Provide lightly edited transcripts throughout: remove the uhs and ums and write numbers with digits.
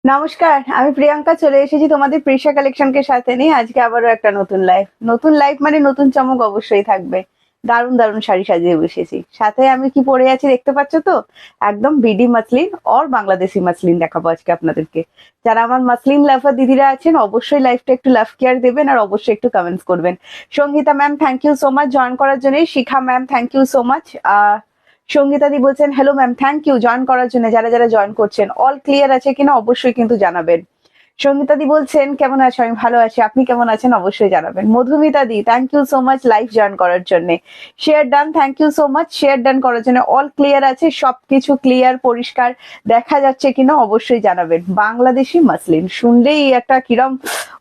নমস্কার, আমি প্রিয়াঙ্কা চলে এসেছি তোমাদের প্রিশা কালেকশনকে সাথে নিয়ে আজকে আবারও একটা নতুন লাইভ মানে নতুন চমক অবশ্যই থাকবে। দারুণ দারুণ শাড়ি সাজিয়ে বসেছি, সাথে আমি কি পরে আছি দেখতে পাচ্ছ তো। একদম বিডি মাসলিন আর বাংলাদেশি মাসলিন দেখাবো আজকে আপনাদেরকে। যারা আমার মাসলিন লাভার দিদিরা আছেন অবশ্যই লাইভটা একটু লাভ কেয়ার দেবেন আর অবশ্যই একটু কমেন্টস করবেন। Sangeeta ma'am thank you so much join করার জন্য। Shikha ma'am thank you so much. সঙ্গীতাদি বলছেন hello ma'am, thank you join করার জন্য। যারা যারা জয়েন করছেন অল ক্লিয়ার আছে কিনা অবশ্যই কিন্তু জানাবেন। সঙ্গীতাদি বলছেন কেমন আছো, আমি ভালো আছি, আপনি কেমন আছেন অবশ্যই জানাবেন। মধুমিতাদি thank you so much live join করার জন্য। Share done, thank you so much share done করার জন্য। অল ক্লিয়ার আছে, সবকিছু ক্লিয়ার পরিষ্কার দেখা যাচ্ছে কিনা অবশ্যই জানাবেন। বাংলাদেশি মাসলিন শুনলেই একটা কিরম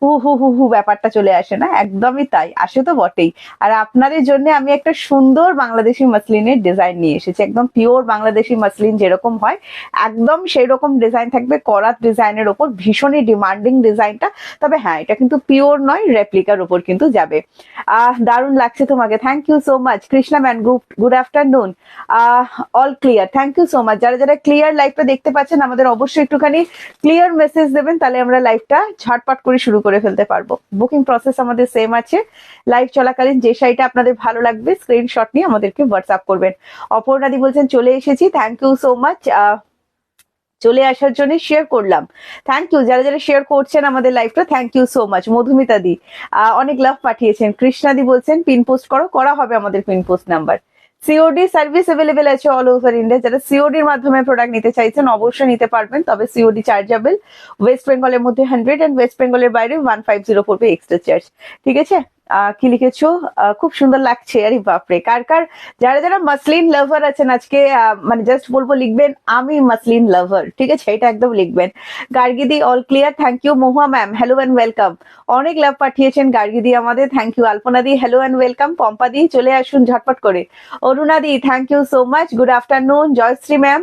হু হু হু হু ব্যাপারটা চলে আসে না, একদমই তাই, আসে তো বটেই। আর আপনাদের জন্য আমি একটা সুন্দর বাংলাদেশি মাসলিনের ডিজাইন নিয়ে এসেছি, একদম পিওর বাংলাদেশি মাসলিন যেরকম হয় একদম সেই রকম ডিজাইন থাকবে। করাত ডিজাইনের ওপর ভীষণই ডিমান্ডিং ডিজাইনটা, তবে হ্যাঁ এটা কিন্তু পিওর নয়, রেপ্লিকার ওপর কিন্তু যাবে। দারুণ লাগছে তোমাকে, thank you so much. Krishna man good afternoon. All clear, thank you so much. যারা যারা ক্লিয়ার লাইভটা দেখতে পাচ্ছেন আমাদের অবশ্যই একটুখানি ক্লিয়ার মেসেজ দেবেন, তাহলে আমরা লাইভটা ঝটপট করে শুরু করে ফেলতে পারবো। বুকিং প্রসেস আমাদের সেম আছে। লাইভ চলাকালীন যে শাড়িটা আপনাদের ভালো লাগবে স্ক্রিনশট নিয়ে আমাদেরকে হোয়াটসঅ্যাপ করবেন। অপর্ণাদি বলছেন চলে এসেছি, থ্যাংক ইউ সো মাচ চলে আসার জন্য। শেয়ার করলাম, থ্যাংক ইউ। যারা যারা শেয়ার করছেন আমাদের লাইভটা thank you so much. Madhumita di অনেক লাভ পাঠিয়েছেন। কৃষ্ণাদি বলছেন পিন পোস্ট করা হবে আমাদের pin post number. COD service available আছে অল ওভার ইন্ডিয়া। যারা সিওডির মাধ্যমে প্রোডাক্ট নিতে চাইছেন অবশ্যই নিতে পারবেন, তবে সিওডি চার্জেবল। ওয়েস্ট বেঙ্গলের মধ্যে 100 এন্ড ওয়েস্ট বেঙ্গলের বাইরে 150 পড়বে এক্সট্রা চার্জ। ঠিক আছে, কি লিখেছো? খুব সুন্দর লাগছে, আরে বাপরে। কার কার যারা যারা মাসলিন লাভার আছেন আজকে মানে জাস্ট বলবো লিখবেন আমি মাসলিন লাভার, ঠিক আছে, এটা একদম লিখবেন। গার্গিদি all clear, thank you. Mahua ma'am hello and welcome, অনেক লাভ পাঠিয়েছেন গার্গিদি আমাদের, thank you. Alpana di hello and welcome. Pampa di চলে আসুন ঝটপট করে। Aruna di thank you so much, good afternoon. Jayashree ma'am,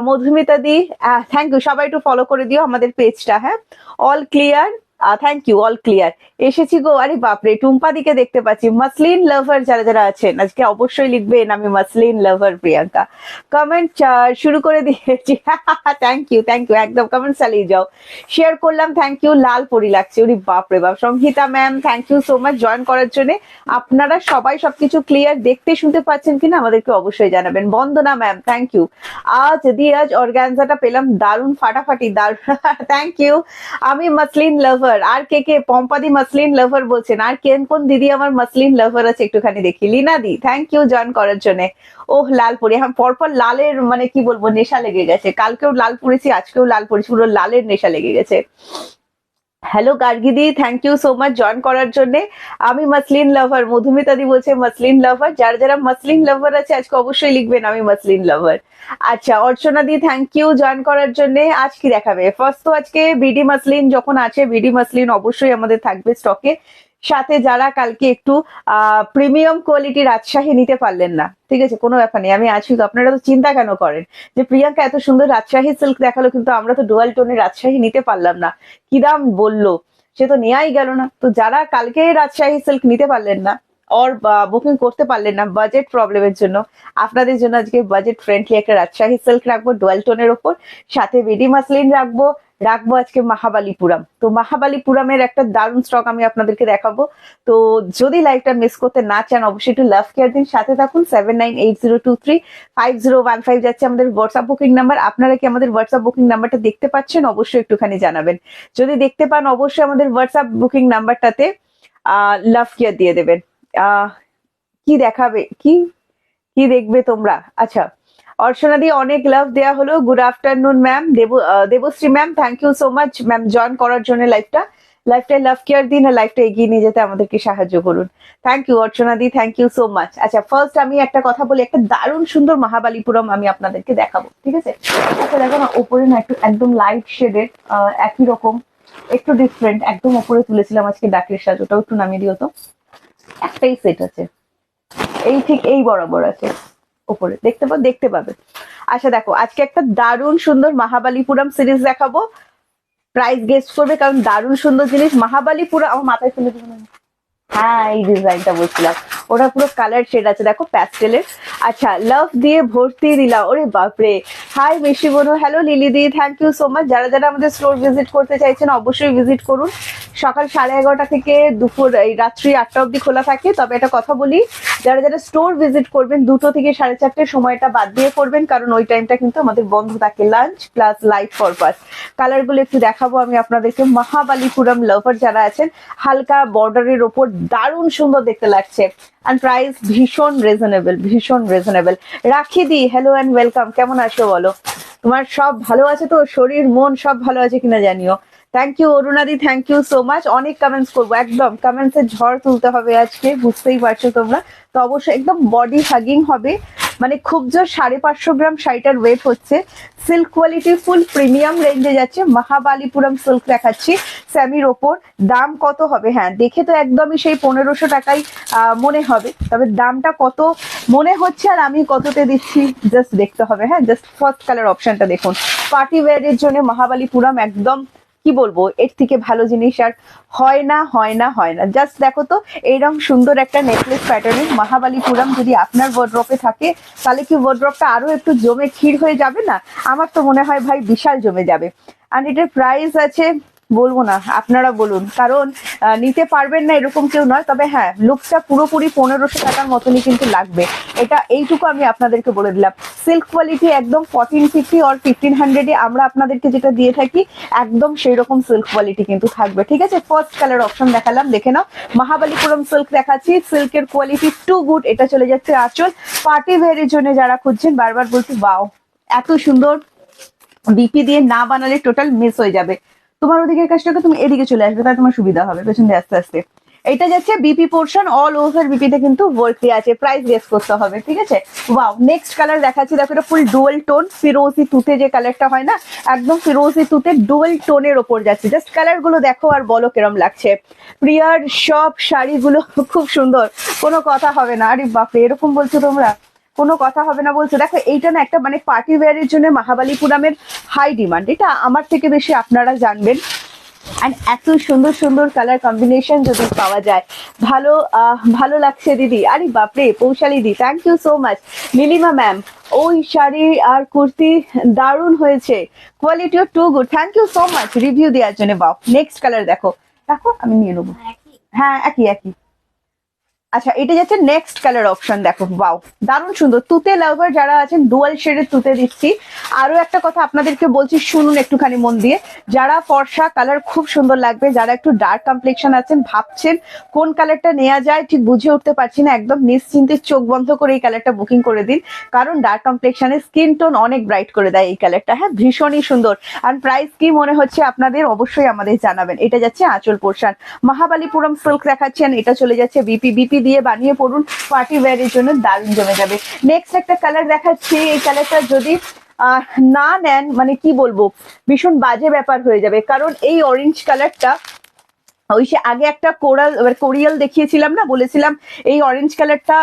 Madhumita di thank you. সবাই একটু ফলো করে দিও আমাদের পেজটা, হ্যাঁ। All clear, thank you, all clear. এসেছি গো, আরে বাপরে টুম্পা দিকে দেখতে পাচ্ছি। মাসলিন লাভার যারা যারা আছেন আজকে অবশ্যই লিখবেন আমি মাসলিন লাভার প্রিয়াঙ্কা। কমেন্ট শুরু করে দিয়েছি, থ্যাংক ইউ থ্যাংক ইউ, একদম কমেন্ট চালিয়ে যাও। শেয়ার করলাম, থ্যাংক ইউ। লাল পরি লাগছে, ওরে বাপরে বাপ। Samhita ma'am thank you so much join করার জন্য। আপনারা সবাই সবকিছু ক্লিয়ার দেখতে শুনতে পাচ্ছেন কিনা আমাদেরকে অবশ্যই জানাবেন। বন্দনা ম্যাম থ্যাংক ইউ। আজ অর্গানজাটা পেলাম দারুণ ফাটাফাটি, দারুণ থ্যাংক ইউ। আমি মাসলিন লাভার। আর কে কে? পম্পাদি মাসলিন লাভার বলছেন। আর কোন দিদি আমার মাসলিন লাভার আছে একটুখানি দেখি। লিনা দি থ্যাংক ইউ জয়েন করার জন্য। ওহ লাল পরি, হ্যাঁ পরপর লালের মানে কি বলবো নেশা লেগে গেছে। কালকেও লাল পরেছি, আজকেও লাল পরেছি, পুরো লালের নেশা লেগে গেছে। হ্যালো গার্গিদি thank you so much join করার জন্য। আমি মাসলিন লাভার। মধুমিতা দি বলছে মাসলিন লাভার। যারা যারা মাসলিন লাভার আছে আজকে অবশ্যই লিখবেন আমি মাসলিন লাভার। আচ্ছা অর্চনা দি থ্যাংক ইউ জয়েন করার জন্য। আজ কি দেখাবে? ফার্স্ট তো আজকে বিডি মাসলিন যখন আছে, বিডি মাসলিন অবশ্যই আমাদের থাকবে স্টকে। সাথে যারা কালকে একটু প্রিমিয়াম কোয়ালিটি রাজশাহী নিতে পারলেন না, ঠিক আছে কোনো ব্যাপার নেই, আমি আছি তো। আপনারা তো চিন্তা কেন করেন যে প্রিয়াঙ্কা এত সুন্দর রাজশাহী সিল্ক দেখালো কিন্তু আমরা তো ডুয়াল টোনের রাজশাহী নিতে পারলাম না, কি দাম বললো, সে তো নেওয়াই গেল না। তো যারা কালকে রাজশাহী সিল্ক নিতে পারলেন না আর বুকিং করতে পারলেন না বাজেট প্রবলেমের জন্য, আপনাদের জন্য আজকে বাজেট ফ্রেন্ডলি একটা রাজশাহী সিল্ক রাখবো ডুয়াল টোনের ওপর, সাথে বিডি মাসলিন রাখবো আজকে মহাবালিপুরাম। তো মহাবালিপুরামের একটা দারুণ স্টক আমি আপনাদেরকে দেখাবো। তো যদি লাইভটা মিস করতে না চান অবশ্যই একটু লাভ কেয়ার দিন, সাথে থাকুন। 7980235015 যাচ্ছে আমাদের হোয়াটসঅ্যাপ বুকিং নাম্বার। আপনারা কি আমাদের হোয়াটসঅ্যাপ বুকিং নাম্বারটা দেখতে পাচ্ছেন? অবশ্যই একটুখানি জানাবেন। যদি দেখতে পান অবশ্যই আমাদের হোয়াটসঅ্যাপ বুকিং নাম্বারটাতে লাভ কেয়ার দিয়ে দেবেন। কি দেখাবে, কি কি দেখবে তোমরা? আচ্ছা অর্চনা দিয়ে অনেক লাভ দেয়া হলো। Good afternoon ma'am. Debashree ma'am thank you so much ma'am join করার জন্য। লাইফটাই লাভ কেয়ার দিন আর লাইফটা এগিয়ে নিয়ে যেতে আমাদেরকে সাহায্য করুন। Thank you Archana di, thank you so much. আচ্ছা ফার্স্ট আমি একটা কথা বলি, একটা দারুণ সুন্দর মহাবালিপুরম আমি আপনাদেরকে দেখাবো, ঠিক আছে। আচ্ছা দেখো না ওপরে না একটু একদম লাইট শেডের, একই রকম একটু ডিফারেন্ট, একদম ওপরে তুলেছিলাম আজকে ডাকের সাজ, ওটাও একটু নামিয়ে দিও তো। একটাই সেট আছে, এই ঠিক এই বরাবর আছে উপরে, দেখতে পাবে। আচ্ছা দেখো আজকে একটা দারুণ সুন্দর মহাবালিপুরম সিরিজ দেখাবো। প্রাইস গেস্ট করবে কারণ দারুণ সুন্দর জিনিস। মহাবালিপুরম আমার মাথায় ফেলে দিবেন, হ্যাঁ এই ডিজাইনটা বলছিলাম। ওটা পুরো কালার শেড আছে দেখো প্যাস্টেলের। আচ্ছা লাভ দিয়ে ভর্তি দিলাম, ওরে বাপরে। Hi Mishti Bonu, hello Lily di, thank you so much. যারা যারা আমাদের স্টোর ভিজিট করতে চাইছেন অবশ্যই ভিজিট করুন। সকাল 11:30 থেকে দুপুর এই রাত্রি 8টা অবধি খোলা থাকে। তবে একটা কথা বলি, যারা যারা স্টোর ভিজিট করবেন 2টো থেকে 4:30 সময়টা বাদ দিয়ে করবেন, কারণ ওই টাইমটা কিন্তু আমাদের বন্ধ থাকে লাঞ্চ প্লাস লাইট পারপাস। কালারগুলো একটু দেখাবো আমি আপনাদেরকে। মহাবালিপুরম লাভার যারা আছেন, হালকা বর্ডারের ওপর দারুণ সুন্দর দেখতে লাগছে। অ্যান্ড প্রাইস ভীষণ রিজনেবল, ভীষণ রিজনেবল। রাখি দি, হ্যালো অ্যান্ড ওয়েলকাম, কেমন আছো বলো? তোমার সব ভালো আছে তো? শরীর মন সব ভালো আছে কিনা জানিও। থ্যাংক ইউ অরুণাদি, থ্যাংক ইউ সো মাচ। অনেক কমেন্টস করবো, একদম কমেন্টস এর ঝড় তুলতে হবে আজকে, বুঝতেই পারছো তোমরা। তো অবশ্যই একদম বডি হাগিং হবে, মানে খুব জোর 550 গ্রাম শাড়িটার ওয়েট হচ্ছে। সিল্ক কোয়ালিটি ফুল প্রিমিয়াম রেঞ্জে যাচ্ছে। মহাবালিপুরম সিল্ক দেখাচ্ছি স্যামির ওপর। দাম কত হবে? হ্যাঁ দেখে তো একদমই সেই 1500 টাকাই মনে হবে, তবে দামটা কত মনে হচ্ছে আর আমি কততে দিচ্ছি জাস্ট দেখতে হবে। হ্যাঁ জাস্ট ফার্স্ট কালার অপশনটা দেখুন। পার্টি ওয়্যারের জন্য মহাবালিপুরম একদম কি বলবো, এর থেকে ভালো জিনিস আর হয় না, হয় না, হয় না। জাস্ট দেখো তো এইরকম সুন্দর একটা নেকলেস প্যাটার্নের মহাবালিপুরম যদি আপনার ওয়ার্ড্রপে থাকে, তাহলে কি ওয়ার্ড্রপটা আরো একটু জমে ক্ষীর হয়ে যাবে না? আমার তো মনে হয় ভাই বিশাল জমে যাবে। আর এটার প্রাইস আছে, বলবো না, আপনারা বলুন, কারণ নিতে পারবেন না এরকম কেউ নয়। তবে হ্যাঁ লুকসটা পুরোপুরি 1500 টাকার মতনই কিন্তু লাগবে, এটা এইটুকু আমি আপনাদেরকে বলে দিলাম। সিল্ক কোয়ালিটি একদম 1450 আর 1500 এ আমরা আপনাদেরকে যেটা দিয়ে থাকি একদম সেই রকম সিল্ক কোয়ালিটি কিন্তু থাকবে। ঠিক আছে, ফার্স্ট কালার অপশন দেখালাম, দেখে নাও। মহাবালিপুরম সিল্ক দেখাচ্ছি, সিল্কের কোয়ালিটি টু গুড। এটা চলে যাচ্ছে আঁচল। পার্টি ওয়্যারের জন্য যারা খুঁজছেন, বারবার বলছি ওয়াও এত সুন্দর, বিপি দিয়ে না বানালে টোটাল মিস হয়ে যাবে। তোমার ওদিকের কাজটাকে তুমি এদিকে চলে আসবে, তাই তোমার সুবিধা হবে পেছন দিয়ে আস্তে আস্তে। এটা যাচ্ছে বিপি পোর্শন, অল ওভার বিপিতে কিন্তু ভর্তি আছে। প্রাইস গেস করতে হবে, ঠিক আছে। ওয়াও, নেক্সট কালার দেখাচ্ছি, দেখো এটা ফুল ডুয়াল টোন, ফিরোজি তুতে যে কালারটা হয় না, একদম ফিরোজি তুতে ডুয়াল টোনের ওপর যাচ্ছে। জাস্ট কালার গুলো দেখো আর বলো কিরম লাগছে। প্রিয়ার সব শাড়িগুলো খুব সুন্দর, কোনো কথা হবে না। আরে বাপরে, এরকম বলছো তোমরা, কোনো কথা হবে না বলছো। দেখো এইটা না একটা মানে পার্টি ওয়্যারের জন্য মহাবালিপুরমের হাই ডিমান্ড, এটা আমার থেকে বেশি আপনারা জানবেন। অ্যান্ড এত সুন্দর সুন্দর কালার কম্বিনেশন যদি পাওয়া যায়, ভালো ভালো লাগছে দিদি। আরে বাপরে, Poushali di, thank you so much. Nilima ma'am, ওই শাড়ি আর কুর্তি দারুণ হয়েছে, কোয়ালিটিও too good, thank you so much review দেওয়ার জন্য। বাও, নেক্সট কালার দেখো, দেখো আমি নিয়ে নেবো। হ্যাঁ একই একই। আচ্ছা এটা যাচ্ছে নেক্সট কালার অপশন, দেখো ওয়াও দারুণ সুন্দর। তুতে লাভার যারা আছেন, ডুয়াল শেডের তুতে দিচ্ছি। আরো একটা কথা আপনাদেরকে বলছি, শুনুন একটুখানি মন দিয়ে। যারা ফর্সা কালার খুব সুন্দর লাগবে, যারা একটু ডার্ক কমপ্লেকশন আছেন, ভাবছেন কোন কালারটা নেওয়া যায় ঠিক বুঝে উঠতে পারছি না, একদম নিশ্চিন্তে চোখ বন্ধ করে এই কালারটা বুকিং করে দিন, কারণ ডার্ক কমপ্লেকশনের স্কিন টোন অনেক ব্রাইট করে দেয় এই কালারটা। হ্যাঁ ভীষণই সুন্দর। আর প্রাইস কি মনে হচ্ছে আপনাদের অবশ্যই আমাদের জানাবেন। এটা যাচ্ছে আঁচল পোর্শন, মহাবালিপুরম সিল্ক দেখাচ্ছেন, এটা চলে যাচ্ছে বিপি। বিপি দিয়ে বানিয়ে পড়ুন, পার্টি ওয়্যারের জন্য দারুণ জমে যাবে। নেক্সট একটা কালার দেখাচ্ছি, এই কালারটা যদি না নেন মানে কি বলবো, ভীষণ বাজে ব্যাপার হয়ে যাবে। কারণ এই অরেঞ্জ কালারটা, ওই সে আগে একটা কোরিয়াল দেখিয়েছিলাম না, বলেছিলাম এই অরেঞ্জ কালারটা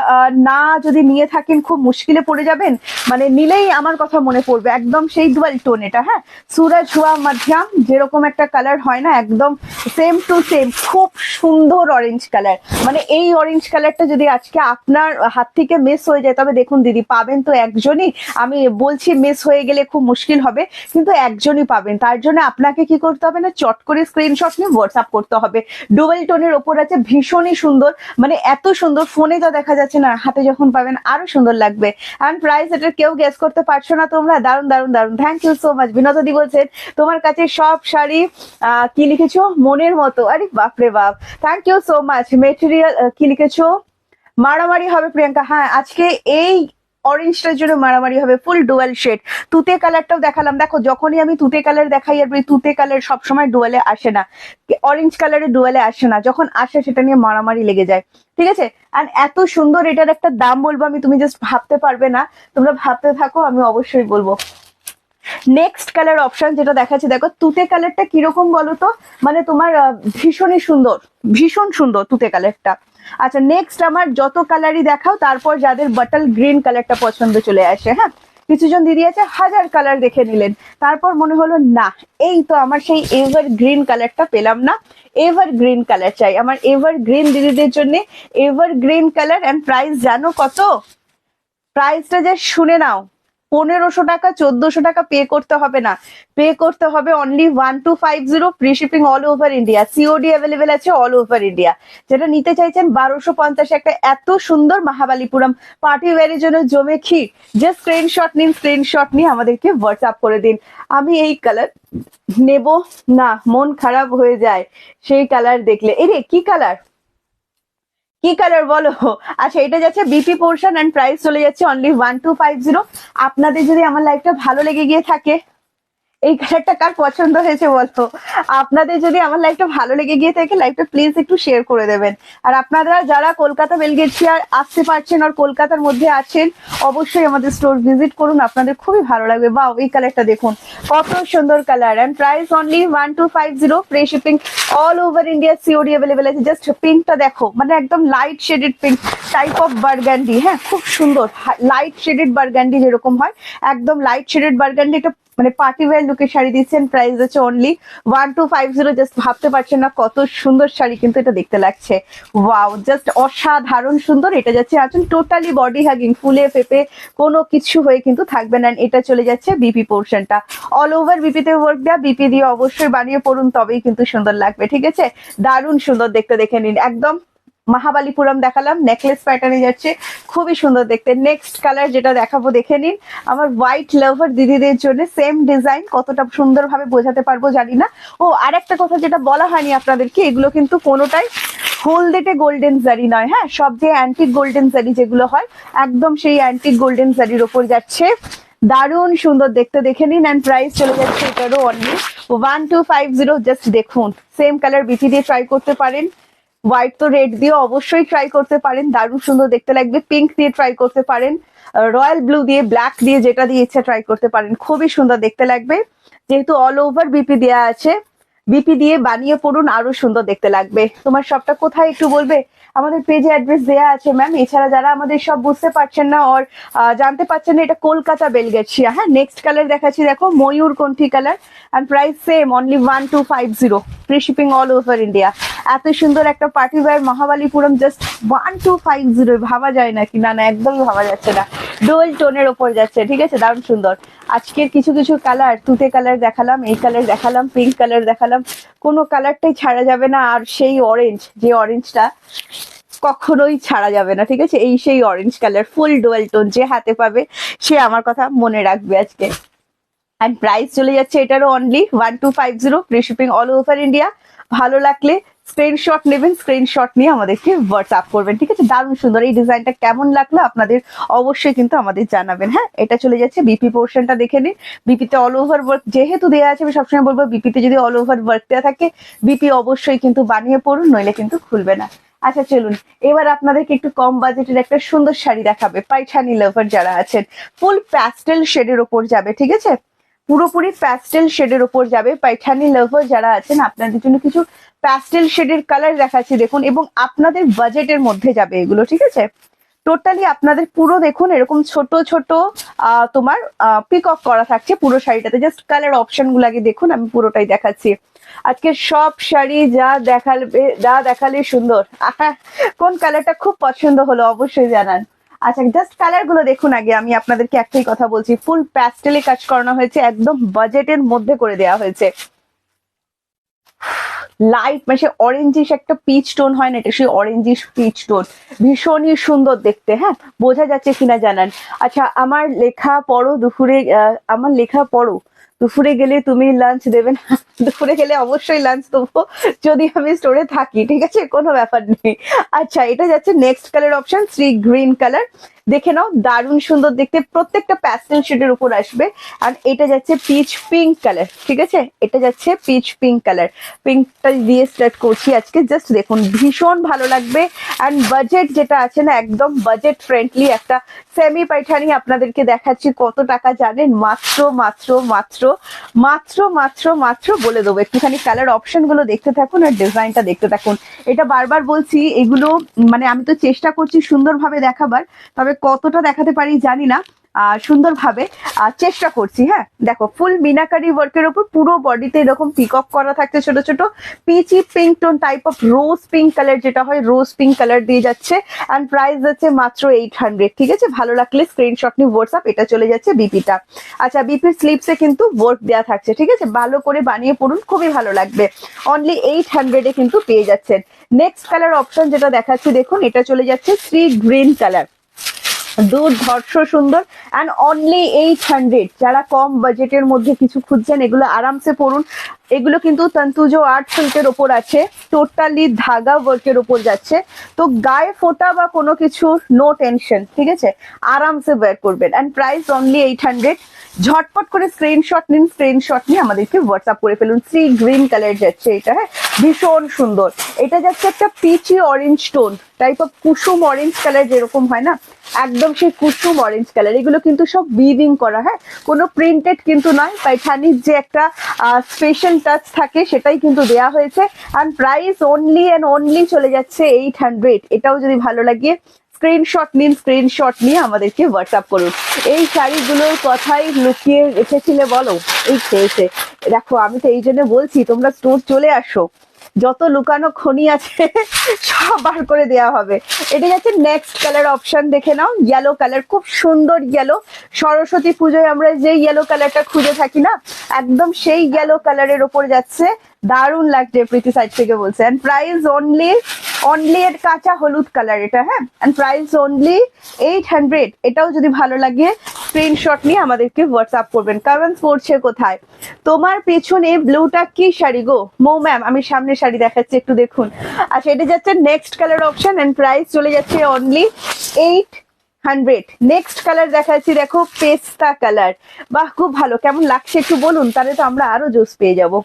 না যদি নিয়ে থাকেন খুব মুশকিলে পড়ে যাবেন, মানে নিলেই আমার কথা মনে পড়বে, একদম সেই ডুয়াল টোন এটা। হ্যাঁ সুরজ হুয়া মাধ্যম যেরকম একটা কালার হয় না, একদম সেম টু সেম, খুব সুন্দর অরেঞ্জ কালার। মানে এই অরেঞ্জ কালারটা যদি আজকে আপনার হাত থেকে মিস হয়ে যায়, তবে দেখুন দিদি পাবেন তো একজনই, আমি বলছি মিস হয়ে গেলে খুব মুশকিল হবে, কিন্তু একজনই পাবেন। তার জন্য আপনাকে কি করতে হবে না, চট করে স্ক্রিনশট নিয়ে হোয়াটসঅ্যাপ করতে হবে। ডুয়াল টোনের ওপর আছে, ভীষণই সুন্দর, মানে এত সুন্দর, ফোনে যা দেখা যাচ্ছে না, হাতে যখন পাবেন আরো সুন্দর লাগবে। এন্ড প্রাইস এটা কেউ গেস করতে পারছো না তোমরা, দারুন দারুন দারুন, থ্যাংক ইউ সো মাচ। বিনোদী বলছেন তোমার কাছে সব শাড়ি কি লিখেছো, মনের মতো। আরে বাপরে বাপ, thank you so much. Material কি লিখেছো, মারামারি হবে প্রিয়াঙ্কা। হ্যাঁ আজকে এই অরেঞ্জটার জন্য মারামারি হবে, ফুল ডুয়াল শেড। তুতে কালারটাও দেখালাম, দেখো যখনই আমি তুতে কালার দেখাই, আর তুতে কালার সবসময় ডুয়ালে আসে না, অরেঞ্জ কালারে ডুয়ালে আসে না, যখন আসে সেটা নিয়ে মারামারি লেগে যায়। ঠিক আছে, আর এত সুন্দর, এটার একটা দাম বলবো আমি, তুমি জাস্ট ভাবতে পারবে না, তোমরা ভাবতে থাকো, আমি অবশ্যই বলবো। নেক্সট কালার অপশন যেটা দেখাচ্ছি, দেখো তুতে কালারটা কিরকম বলো তো, মানে তোমার ভীষণই সুন্দর, ভীষণ সুন্দর তুতে কালারটা। আচ্ছা নেক্সট আমার যত কালারই দেখাও, তারপর যাদের বাটল গ্রিন কালারটা পছন্দ চলে আসে। হ্যাঁ কিছুজন দিদি আছে হাজার কালার দেখে নিলেন, তারপর মনে হলো না এই তো আমার সেই এভার গ্রিন কালারটা পেলাম না, এভার গ্রিন কালার চাই আমার, এভার গ্রিন দিদিদের জন্য evergreen colour. And price জানো কত? প্রাইসটা যে শুনে নাও, 1500 টাকা 1400 টাকা পে করতে হবে না, পে করতে হবে only 1250, free shipping all over India, COD available আছে অল ওভার ইন্ডিয়া। যেটা নিতে চাইছেন 1250 একটা এত সুন্দর মহাবালিপুরম পার্টি ওয়্যারের জন্য জমে ক্ষীর, জাস্ট স্ক্রিনশট নিন, স্ক্রিনশট নিয়ে আমাদেরকে হোয়াটসঅ্যাপ করে দিন। আমি এই কালার নেব না, মন খারাপ হয়ে যায় সেই কালার দেখলে। এরে কি কালার, কি কালার বলো? আচ্ছা এটা যাচ্ছে বিপি পোর্শন এন্ড প্রাইস চলে যাচ্ছে অনলি 1250। আপনাদের যদি আমার লাইফটা ভালো লেগে গিয়ে থাকে, এই কালারটা কার পছন্দ হয়েছে বলো? আপনাদের যদি আমার লাইফটা ভালো লেগে গিয়ে থাকে লাইফটা প্লিজ একটু শেয়ার করে দেবেন। আর আপনারা যারা কলকাতা বেলগেছিয়া আসতে পারছেন আর কলকাতার মধ্যে আছেন, অবশ্যই আমাদের স্টোর ভিজিট করুন, আপনাদের খুবই ভালো লাগবে। বাও এই কালারটা দেখুন কত সুন্দর colour. And price only 1250, free shipping all over India, COD available আছে। জাস্ট পিঙ্কটা দেখো, মানে একদম light shaded pink type of burgundy, হ্যাঁ খুব সুন্দর লাইট শেডেড বার্গান্ডি যেরকম হয়, একদম লাইট শেডেড বার্গান্ডি। এটা মানে পার্টি ওয়্যার লুকের শাড়ি দিচ্ছেন, প্রাইস আছে অনলি 1250। জাস্ট ভাবতে পারছেন না কত সুন্দর শাড়ি কিন্তু এটা দেখতে লাগছে। ওয়াও জাস্ট অসাধারণ সুন্দর। এটা যাচ্ছে আচল টোটালি বডি হাগিং, ফুলে ফেপে কোনো কিছু হয়ে কিন্তু থাকবে না। এটা চলে যাচ্ছে বিপি পোর্শনটা অল ওভার বিপিতে ওয়ার্ক দেওয়া, বিপি দিয়ে অবশ্যই বানিয়ে পড়ুন তবেই কিন্তু সুন্দর লাগবে, ঠিক আছে? দারুণ সুন্দর দেখতে, দেখে নিন। একদম মহাবালিপুরম দেখালাম, নেকলেস প্যাটার্নে যাচ্ছে, খুবই সুন্দর দেখতে। নেক্সট কালার যেটা দেখাবো দেখে নিন, আমার হোয়াইট লাভার দিদিদের জন্য সেম ডিজাইন, কতটা সুন্দরভাবে বোঝাতে পারবো জানি না। ও আর একটা কথা যেটা বলা হয়নি আপনাদেরকে, এগুলো কিন্তু কোনোটাই হলদেটে গোল্ডেন জারি নয়, হ্যাঁ সব যে অ্যান্টিক গোল্ডেন জারি যেগুলো হয়, একদম সেই অ্যান্টিক গোল্ডেন জারির ওপর যাচ্ছে, দারুণ সুন্দর দেখতে, দেখে নিন। অ্যান্ড প্রাইস চলে যাচ্ছে এটারও অনলি 1250। জাস্ট দেখুন সেম কালার বিপি দিয়ে ট্রাই করতে পারেন, হোয়াইট তো রেড দিয়ে অবশ্যই ট্রাই করতে পারেন, দারুণ সুন্দর দেখতে লাগবে। পিঙ্ক দিয়ে ট্রাই করতে পারেন, রয়্যাল ব্লু দিয়ে, ব্ল্যাক দিয়ে, যেটা দিয়ে ইচ্ছা ট্রাই করতে পারেন, খুবই সুন্দর দেখতে লাগবে। যেহেতু অল ওভার বিপি দেওয়া আছে, বিপি দিয়ে বানিয়ে পড়ুন, আরো সুন্দর দেখতে লাগবে। তোমার শপটা কোথায় একটু বলবে? আমাদের পেজে অ্যাড্রেস দেওয়া আছে ম্যাম। এছাড়া যারা আমাদের সব বুঝতে পারছেন না আর জানতে পারছেন না, এটা কলকাতা বেলগেছিয়া। হ্যাঁ নেক্সট কালার দেখাচ্ছি, দেখো ময়ূরকণ্ঠী colour. And price same only 1250, free shipping all over India. এত সুন্দর একটা পার্টি ওয়্যার মহাবালিপুরম জাস্ট 1250, ভাবা যায় নাকি? না না একদমই ভাবা যাচ্ছে না, ডোয়েল টোনের ওপর যাচ্ছে, ঠিক আছে? দারুণ সুন্দর। আজকের কিছু কিছু কালার, তুতে কালার দেখালাম, এই কালার দেখালাম, পিঙ্ক কালার দেখালাম, কোনো কালারটাই ছাড়া যাবে না। আর সেই অরেঞ্জ, যে অরেঞ্জটা কখনোই ছাড়া যাবে না, ঠিক আছে? এই সেই অরেঞ্জ কালার ফুল ডুয়েল টোন, যে হাতে পাবে সে আমার কথা মনে রাখবে আজকে। অ্যান্ড প্রাইস চলে যাচ্ছে এটারও only 1250, free shipping all over India. ভালো লাগলে স্ক্রিনশট নেবেন, স্ক্রিনশট নিয়ে আমাদেরকে হোয়াটসঅ্যাপ করবেন, ঠিক আছে? দারুণ সুন্দর। এই ডিজাইনটা কেমন লাগলো আপনাদের অবশ্যই কিন্তু আমাদের জানাবেন। হ্যাঁ এটা চলে যাচ্ছে বিপি পোর্শনটা, দেখে নিন। বিপিতে অল ওভার ওয়ার্ক যেহেতু দেওয়া আছে, আমি সবসময় বলবো বিপিতে যদি অল ওভার ওয়ার্ক দেওয়া থাকে, বিপি অবশ্যই কিন্তু বানিয়ে পড়ুন, নইলে কিন্তু খুলবে না। আচ্ছা চলুন এবার আপনাদেরকে একটু কম বাজেটের একটা সুন্দর শাড়ি দেখাবে। পাইঠানি লাভার যারা আছেন, ফুল প্যাস্টেল শেডের ওপর যাবে, ঠিক আছে? পুরোপুরি প্যাস্টেল শেডের ওপর যাবে। পাইঠানি লাভার যারা আছেন আপনাদের জন্য কিছু প্যাস্টেল শেডের কালার দেখাচ্ছি দেখুন, এবং আপনাদের বাজেটের মধ্যে যাবে এগুলো, ঠিক আছে? টোটালি আপনাদের পুরো দেখুন এরকম ছোট ছোট তোমার পিকক করা থাকছে পুরো শাড়িটাতে। জাস্ট কালার অপশন গুলাকে দেখুন, আমি পুরোটাই দেখাচ্ছি। আজকে সব শাড়ি যা দেখাবে, যা দেখালে সুন্দর। কোন কালারটা খুব পছন্দ হলো অবশ্যই জানান। আচ্ছা জাস্ট কালার গুলো দেখুন। আগে আমি আপনাদেরকে একটাই কথা বলছি, ফুল প্যাস্টেলে কাজ করানো হয়েছে, একদম বাজেটের মধ্যে করে দেওয়া হয়েছে। লাইট মানে অরেঞ্জিশ একটা পিচ টোন হয় না, এটা সেই অরেঞ্জিশ পিচ টোন, ভীষণই সুন্দর দেখতে। হ্যাঁ বোঝা যাচ্ছে কিনা জানান। আচ্ছা আমার লেখা পড়ো দুপুরে, আমার লেখা পড়ো দুপুরে গেলে তুমি লাঞ্চ দেবে না? দুপুরে গেলে অবশ্যই লাঞ্চ দেবো, যদি আমি স্টোরে থাকি, ঠিক আছে? কোনো ব্যাপার নেই। আচ্ছা এটা যাচ্ছে next colour option, sea green colour. দেখে নাও দারুণ সুন্দর দেখতে, প্রত্যেকটা প্যাস্টেল শেডের উপর আসবে। আর এটা যাচ্ছে পিচ পিঙ্ক কালার, ঠিক আছে? এটা যাচ্ছে পিচ পিঙ্ক কালার। পিঙ্কটা দিয়ে স্টার্ট করছি আজকে, জাস্ট দেখুন ভীষণ ভালো লাগবে। অ্যান্ড বাজেট যেটা আছে না, একদম বাজেট ফ্রেন্ডলি একটা সেমি পাইঠানি আপনাদেরকে দেখাচ্ছি। কত টাকা জানেন? মাত্র মাত্র মাত্র মাত্র মাত্র মাত্র বলে দেবো। একটুখানি কালার অপশন গুলো দেখতে থাকুন আর ডিজাইনটা দেখতে থাকুন। এটা বারবার বলছি, এগুলো মানে আমি তো চেষ্টা করছি সুন্দরভাবে দেখাবার, তবে কতটা দেখাতে পারি জানি না। সুন্দরভাবে চেষ্টা করছি। হ্যাঁ দেখো, ফুল মিনাকারি ওয়ার্কের উপর পুরো বডিতে এরকম পিকক করা থাকছে, ছোট ছোট peachy pink tone type of rose pink colour, যেটা হয় রোজ পিঙ্ক কালার দিয়ে যাচ্ছে। অ্যান্ড প্রাইস যাচ্ছে মাত্র 800। ঠিক আছে, ভালো লাগলে স্ক্রিনশট নিয়ে হোয়াটসঅ্যাপ। এটা চলে যাচ্ছে বিপিটা। আচ্ছা, বিপির স্লিপসে কিন্তু ওয়ার্ক দেওয়া থাকছে। ঠিক আছে, ভালো করে বানিয়ে পড়ুন, খুবই ভালো লাগবে। অনলি 800 কিন্তু পেয়ে যাচ্ছেন। নেক্সট কালার অপশন যেটা দেখাচ্ছি দেখুন, এটা চলে যাচ্ছে সি গ্রিন কালার, দুর্ধর্ষ সুন্দর। And only 800। যারা কম বাজেটের মধ্যে কিছু খুঁজছেন, এগুলো আরামসে পড়ুন। এগুলো কিন্তু তন্তুজো আর্ট সিল্কের ওপর আছে, টোটালি ধাগা ওয়ার্কের ওপর যাচ্ছে, তো গায়ে ফোটা বা কোনো কিছু নো টেনশন। ঠিক আছে, আরামসে ওয়্যার করবেন। And price only 800। ঝটপট করে স্ক্রিনশট নিন, স্ক্রিনশট নিয়ে আমাদেরকে হোয়াটসঅ্যাপ করে ফেলুন। সি গ্রিন কালার যাচ্ছে এটা, হ্যাঁ ভীষণ সুন্দর। এটা যাচ্ছে একটা peachy orange tone type of, কুসুম অরেঞ্জ কালার যেরকম হয় না, একদম সেই কুসুম অরেঞ্জ কালার। এগুলো কিন্তু সব উইভিং করা, হ্যাঁ কোনো প্রিন্টেড কিন্তু নয়। পাইথানির যে একটা স্পেশাল টাচ থাকে সেটাই কিন্তু দেয়া হয়েছে। And price only and only চলে যাচ্ছে 800। এটাও যদি ভালো লাগে স্ক্রিনশট নিন, স্ক্রিনশট নিয়ে আমাদেরকে হোয়াটসঅ্যাপ করুন। এই শাড়িগুলোর কথাই লুকিয়ে রেখেছিলে বলো, এই খেয়েছে। দেখো, আমি তো এই জন্য বলছি তোমরা স্টোর চলে আসো, যত লুকানো খনি আছে সব বার করে দেওয়া হবে। এটা যাচ্ছে নেক্সট কালার অপশন, দেখে নাও ইয়েলো কালার, খুব সুন্দর ইয়েলো। সরস্বতী পুজোয় আমরা যে ইয়েলো কালারটা খুঁজে থাকি না, একদম সেই ইয়েলো কালারের ওপর যাচ্ছে, দারুণ লাগছে প্রীতি সাইড থেকে বলছে। এন্ড প্রাইস অনলি এর কাঁচা হলুদ কালার এটা, হ্যাঁ এন্ড প্রাইস অনলি 800। এটাও যদি ভালো লাগে স্ক্রিনশট নিয়ে আমাদেরকে হোয়াটসঅ্যাপ করবেন। কমেন্টস পড়ছে কোথায়? তোমার পেছনে ব্লুটা কি শাড়ি গো? মৌ ম্যাম, আমি সামনে শাড়ি দেখাচ্ছি, একটু দেখুন। আচ্ছা, এটা যাচ্ছে next colour option and price চলে যাচ্ছে অনলি 800। নেক্সট কালার দেখাচ্ছি, দেখো পেস্তা কালার। বাহ, খুব ভালো। কেমন লাগছে একটু বলুন, তাহলে তো আমরা আরো জোস পেয়ে যাবো।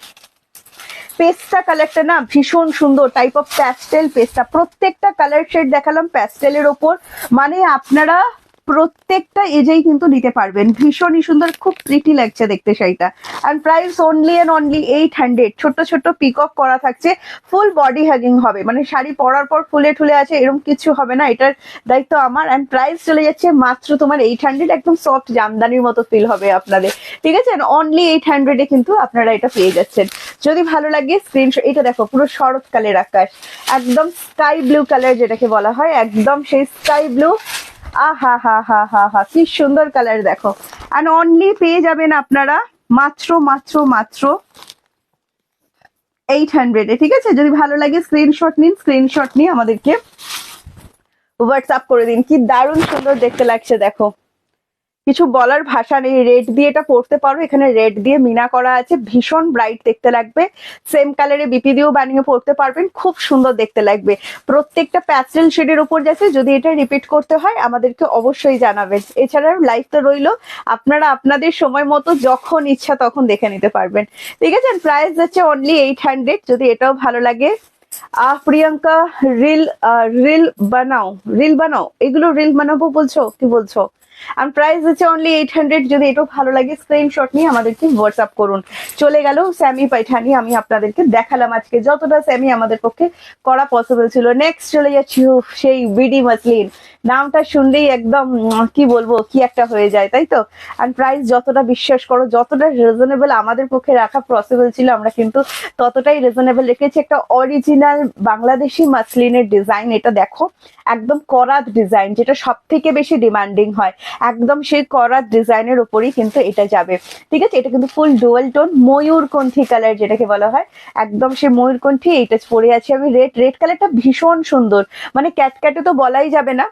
পেস্তা কালারটা না ভীষণ সুন্দর, টাইপ অফ প্যাস্টেল পেস্তা। প্রত্যেকটা কালার শেড দেখালাম প্যাস্টেলের ওপর, মানে আপনারা প্রত্যেকটা এজেই কিন্তু নিতে পারবেন। ভীষণই সুন্দর, খুব প্রিটি লাগছে দেখতে শাড়িটা। And price only and only 800। ছোট ছোট পিকক করা থাকছে, ফুল বডি হ্যাগিং হবে, মানে শাড়ি পরার পর ফুলে ঠুলে আছে এরকম কিছু হবে না, এটার দায়িত্ব আমার। অ্যান্ড প্রাইস চলে যাচ্ছে মাত্র তোমার 800। একদম সফট জামদানির মতো ফিল হবে আপনাদের। ঠিক আছে, অনলি 800-এ কিন্তু আপনারা এটা পেয়ে যাচ্ছেন। যদি ভালো লাগে স্ক্রিনশট। এটা দেখো, পুরো শরৎকালের আকাশ, একদম স্কাই ব্লু কালার যেটাকে বলা হয়, একদম সেই স্কাই ব্লু। আহা হা হা হা হা, কি সুন্দর কালার দেখো। আর অনলি পেয়ে যাবেন আপনারা মাত্র মাত্র মাত্র 800-এ। ঠিক আছে, যদি ভালো লাগে স্ক্রিনশট নিন, স্ক্রিনশট নিয়ে আমাদেরকে হোয়াটসঅ্যাপ করে দিন। কি দারুণ সুন্দর দেখতে লাগছে দেখো, কিছু বলার ভাষা নেই। রেড দিয়ে এটা পড়তে পারো, এখানে রেড দিয়ে মিনা করা আছে, ভীষণ ব্রাইট দেখতে লাগবে। সেম কালারে বিপি দিয়েও বানিয়ে পড়তে পারবেন, খুব সুন্দর দেখতে লাগবে। প্রত্যেকটা প্যাস্টেল শেডের উপর যাচ্ছে। যদি এটা রিপিট করতে হয় আমাদেরকে অবশ্যই জানাবেন। এছাড়াও লাইভ তো রইলো, আপনারা আপনাদের সময় মতো যখন ইচ্ছা তখন দেখে নিতে পারবেন। ঠিক আছে, প্রাইস যাচ্ছে অনলি 800। যদি এটাও ভালো লাগে প্রিয়াঙ্কা, রিল বানাও, এগুলো রিল বানাবো বলছো, কি বলছো? আর প্রাইস হচ্ছে অনলি 800। যদি এটাও ভালো লাগে স্ক্রিনশট নিয়ে আমাদেরকে হোয়াটসঅ্যাপ করুন। চলে গেল সেমি পাইঠানি, আমি আপনাদেরকে দেখালাম আজকে যতটা সেমি আমাদের পক্ষে করা পসিবল ছিল। নেক্সট চলে যাচ্ছি সেই বিডি মাসলিন, নামটা শুনলেই একদম কি বলবো, কি একটা হয়ে যায়, তাই তো? আর প্রাইস যতটা, বিশ্বাস করো, যতটা রিজনেবল আমাদের পক্ষে রাখা পসিবল ছিল আমরা কিন্তু ততটাই রিজনেবল রেখেছি। একটা অরিজিনাল বাংলাদেশি মাসলিনের ডিজাইন, এটা দেখো একদম করাত ডিজাইন, যেটা সব থেকে বেশি ডিমান্ডিং হয়, একদম সেই করাত ডিজাইনের উপরই কিন্তু এটা যাবে। ঠিক আছে, এটা কিন্তু ফুল ডুয়াল টোন ময়ূরকণ্ঠী কালার যেটাকে বলা হয়, একদম সেই ময়ূরকণ্ঠী। এটা পরে আছি আমি রেড কালারটা ভীষণ সুন্দর, মানে ক্যাটক্যাটে তো বলাই যাবে না,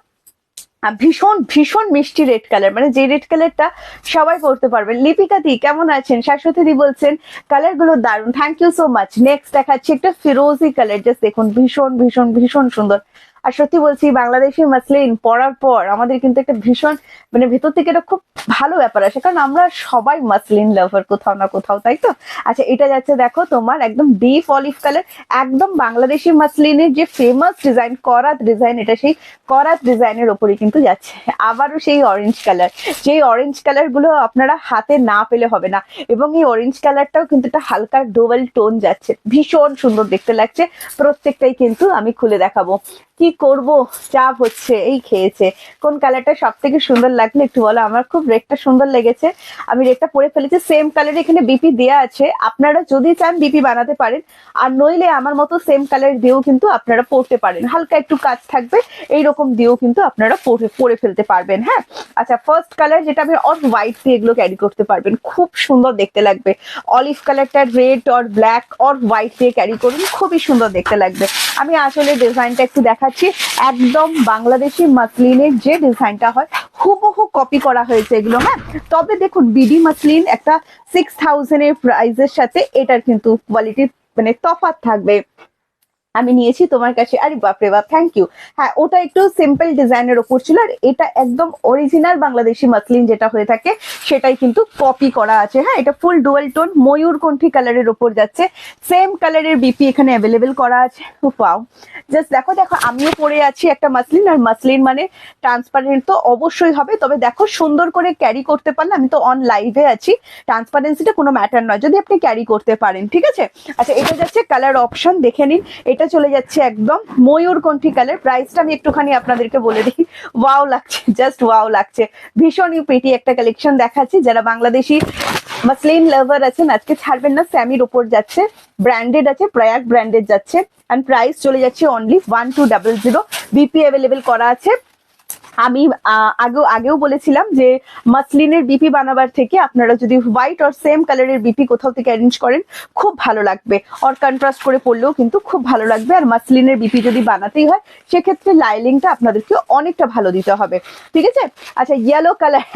ভীষণ ভীষণ মিষ্টি রেড কালার, মানে যে রেড কালারটা সবাই পড়তে পারবেন। লিপিকা দি কেমন আছেন? শাশ্বতী দি বলছেন কালার গুলো দারুন, thank you so much. Next দেখাচ্ছি একটা ফিরোজি কালার, জাস্ট দেখুন ভীষণ ভীষণ ভীষণ সুন্দর। আর সত্যি বলছি, বাংলাদেশি মাসলিন পরার পর আমাদের কিন্তু একটা ভীষণ, মানে ভেতর থেকে এটা খুব ভালো ব্যাপার আসে, কারণ আমরা সবাই মাসলিন লাভার কোথাও না কোথাও, তাই তো? আচ্ছা, এটা যাচ্ছে দেখো তোমার একদম ডিপ অলিভ কালার, একদম বাংলাদেশি মাসলিনের যে ফেমাস ডিজাইন করাত ডিজাইন, এটা সেই করাত ডিজাইনের ওপরে কিন্তু যাচ্ছে। আবারও সেই অরেঞ্জ কালার, যেই অরেঞ্জ কালার গুলো আপনারা হাতে না পেলে হবে না। এবং এই অরেঞ্জ কালারটাও কিন্তু একটা হালকা ডুয়াল টোন যাচ্ছে, ভীষণ সুন্দর দেখতে লাগছে। প্রত্যেকটাই কিন্তু আমি খুলে দেখাবো। কি করব, চাপ হচ্ছে, এই খেয়েছে। কোন কালারটা সব থেকে সুন্দর লাগলো একটু বলো। আমার খুব রেডটা সুন্দর লেগেছে, আমি রেডটা পরে ফেলেছি। সেম কালারে এখানে বিপি দেয়া আছে, আপনারা যদি চান বিপি বানাতে পারেন, আর নইলে আমার মতো সেম কালার দিয়েও কিন্তু আপনারা পরতে পারেন। হালকা একটু কাজ থাকবে এইরকম দিয়েও কিন্তু আপনারা পরে ফেলতে পারবেন। হ্যাঁ, আচ্ছা ফার্স্ট কালার যেটা আমি অর হোয়াইট দিয়ে এগুলো ক্যারি করতে পারবেন, খুব সুন্দর দেখতে লাগবে। অলিভ কালারটা red or black or white দিয়ে ক্যারি করুন, খুবই সুন্দর দেখতে লাগবে। আমি আসলে ডিজাইনটা একটু দেখাচ্ছি, একদম বাংলাদেশি মাসলিনের যে ডিজাইনটা হয় হুবহু কপি করা হয়েছে এগুলো। হ্যাঁ, তবে দেখুন বিডি মাসলিন একটা 6000 এর প্রাইসের সাথে এটার কিন্তু কোয়ালিটি মানে তফাৎ থাকবে। আমি নিয়েছি তোমার কাছে, আরে বাপরে বাপ, থ্যাংক ইউ। হ্যাঁ, ওটা একটু সিম্পল ডিজাইনের ওপর ছিল, আর এটা একদম অরিজিনাল বাংলাদেশি মাসলিন যেটা হয়ে থাকে সেটাই কিন্তু কপি করা আছে। হ্যাঁ, এটা ফুল ডুয়াল টোন ময়ূরকণ্ঠী কালারের ওপর যাচ্ছে, সেম কালারের বিপি এখানে অ্যাভেলেবেল করা আছে। ওয়াও, জাস্ট দেখো দেখো, আমিও পরে আছি একটা মাসলিন, আর মাসলিন মানে ট্রান্সপারেন্ট তো অবশ্যই হবে, তবে দেখো সুন্দর করে ক্যারি করতে পারলে, আমি তো অন লাইভে আছি, ট্রান্সপারেন্সিটা কোনো ম্যাটার নয় যদি আপনি ক্যারি করতে পারেন। ঠিক আছে, আচ্ছা এটা যাচ্ছে কালার অপশন, দেখে নিন। এটা চলে যাচ্ছে একদম ময়ূরকণ্ঠী কালার। প্রাইসটা আমি একটুখানি আপনাদেরকে বলে দিই, ওয়াও লাগছে, জাস্ট ওয়াও লাগছে, ভীষণই প্রিটি একটা কালেকশন দেখাচ্ছি। যারা বাংলাদেশি মাসলিন লাভার আছেন আজকে ছাড়বেন না। স্যামির ওপর যাচ্ছে, ব্র্যান্ডেড আছে, প্রয়াগ ব্র্যান্ডেড যাচ্ছে, এন্ড প্রাইস চলে যাচ্ছে অনলি 1200। বিপি অ্যাভেলেবেল করা আছে। আমি আগেও বলেছিলাম যে মাসলিনের বিপি বানাবার থেকে আপনারা যদি হোয়াইট আর সেম কালারের বিপি কোথাও থেকে অ্যারেঞ্জ করেন খুব ভালো লাগবে, আর কন্ট্রাস্ট করে পড়লেও কিন্তু খুব ভালো লাগবে। আর মাসলিনের বিপি যদি বানাতেই হয় সেক্ষেত্রে লাইলিংটা আপনাদেরকে অনেকটা ভালো দিতে হবে। ঠিক আছে, আচ্ছা ইয়েলো কালার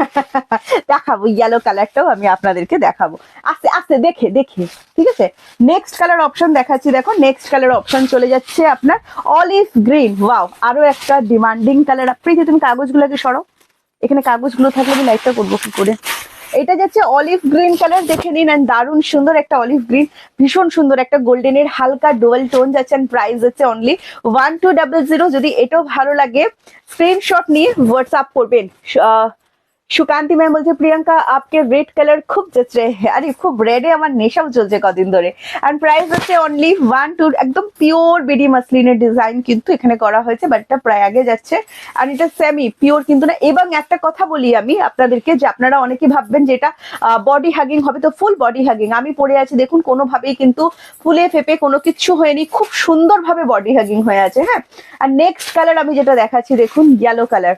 দেখাবো, ইয়েলো কালারটাও আমি আপনাদেরকে দেখাবো আস্তে আস্তে দেখে দেখে। ঠিক আছে, নেক্সট কালার অপশন দেখাচ্ছি। দেখো নেক্সট কালার অপশন চলে যাচ্ছে আপনার অলিভ গ্রিন। ওয়াও, আরো একটা ডিমান্ডিং কালার। আপনি তুমি কাগজগুলোকে সরাও, এখানে কাগজগুলো থাকলে আমি লাইটটা করবো কি করে। এটা যাচ্ছে অলিভ গ্রিন কালার, দেখে নিন, এন্ড দারুণ সুন্দর একটা অলিভ গ্রিন, ভীষণ সুন্দর একটা গোল্ডেনের হালকা ডুয়াল টোন যাচ্ছে, এন্ড প্রাইস হচ্ছে অনলি 1200। যদি এটাও ভালো লাগে স্ক্রিনশট নিয়ে হোয়াটসঅ্যাপ করবেন। সুকান্তি ম্যাম বলছে প্রিয়াঙ্কা আপকে রেড কালার খুব জচ রে হ্যাঁ, আরে খুব রেডে আমার নেশাও চলছে কদিন ধরে। এন্ড প্রাইস হচ্ছে অনলি 12, একদম পিওর বিডি মাসলিনের ডিজাইন কিন্তু এখানে করা হয়েছে, বাট এটা প্রায় আগে যাচ্ছে, আর এটা সেমি পিওর কিন্তু না। এবং একটা কথা বলি আমি আপনাদেরকে, যে আপনারা অনেকে ভাববেন যে এটা বডি হাগিং হবে, তো ফুল বডি হাগিং আমি পরে আছি, দেখুন কোনোভাবেই কিন্তু ফুলে ফেপে কোনো কিছু হয়নি, খুব সুন্দরভাবে বডি হাগিং হয়ে আছে। হ্যাঁ, আর নেক্সট কালার আমি যেটা দেখাচ্ছি দেখুন ইয়েলো কালার,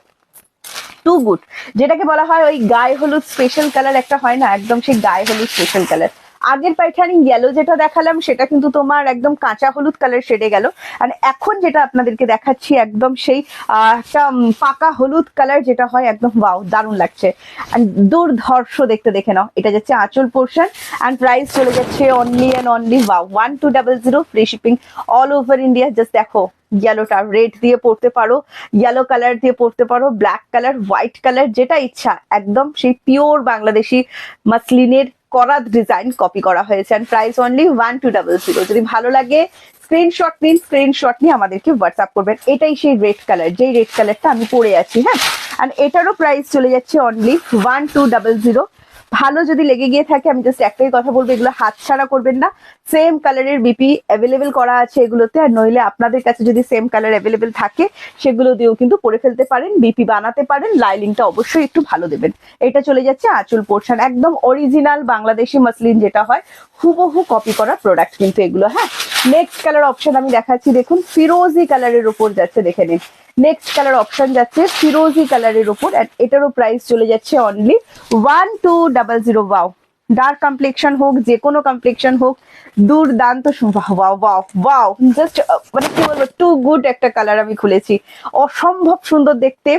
টু গুড, যেটাকে বলা হয় ওই গায়ে হলুদ স্পেশাল কালার একটা হয় না, একদম সেই গায়ে হলুদ স্পেশাল কালার। আগের পাইঠানি ইয়েলো যেটা দেখালাম সেটা কিন্তু তোমার একদম কাঁচা হলুদ কালার শেডে গেল, আর এখন যেটা আপনাদেরকে দেখাচ্ছি একদম সেই একটা পাকা হলুদ কালার যেটা হয়, একদম ওয়াও দারুণ লাগছে, দুর্ধর্ষ দেখতে। দেখে নাও, এটা যাচ্ছে আঁচল পোর্শন, অ্যান্ড প্রাইস চলে যাচ্ছে only and only wow 1200, free shipping all over India. Just দেখো ইয়েলোটা রেড দিয়ে পড়তে পারো, ইয়েলো কালার দিয়ে পড়তে পারো, ব্ল্যাক কালার, হোয়াইট কালার, যেটা ইচ্ছা, একদম সেই পিওর বাংলাদেশি মাসলিনের করা ডিজাইন কপি করা হয়েছে। And price only 1200। যদি ভালো লাগে স্ক্রিনশট নিন, স্ক্রিনশট নিয়ে আমাদেরকে হোয়াটসঅ্যাপ করবেন। এটাই সেই রেড কালার, যেই রেড কালারটা আমি পরে আছি। হ্যাঁ, আর এটারও প্রাইস চলে যাচ্ছে অনলি 1200। ভালো যদি লেগে গিয়ে থাকে, আমি জাস্ট একটাই কথা বলবো, এগুলো হাতছাড়া করবেন না। সেম কালারের বিপি অ্যাভেলেবেল করা আছে এগুলোতে, আর নইলে আপনাদের কাছে যদি সেম কালার অ্যাভেলেবেল থাকে সেগুলো দিয়েও কিন্তু পরে ফেলতে পারেন, বিপি বানাতে পারেন। লাইলিংটা অবশ্যই একটু ভালো দেবেন। এটা চলে যাচ্ছে আঁচল পোর্শন, একদম অরিজিনাল বাংলাদেশি মাসলিন যেটা হয় হুবহু কপি করা প্রোডাক্ট কিন্তু এগুলো। হ্যাঁ, নেক্সট কালার অপশন আমি দেখাচ্ছি, দেখুন ফিরোজি কালারের উপর যাচ্ছে, দেখে নিন। নেক্সট কালার অপশন যাচ্ছে ফিরোজি কালারের উপর, এটারও প্রাইস চলে যাচ্ছে অনলি 1200। ওয়াও, ডার্ক কমপ্লেকশন হোক, যে কোনো কমপ্লেকশন হোক, দুর্দান্ত। ওয়াও ওয়াও ওয়াও, জাস্ট মানে কি বলবো, টু গুড একটা কালার আমি খুলেছি, অসম্ভব সুন্দর দেখতে,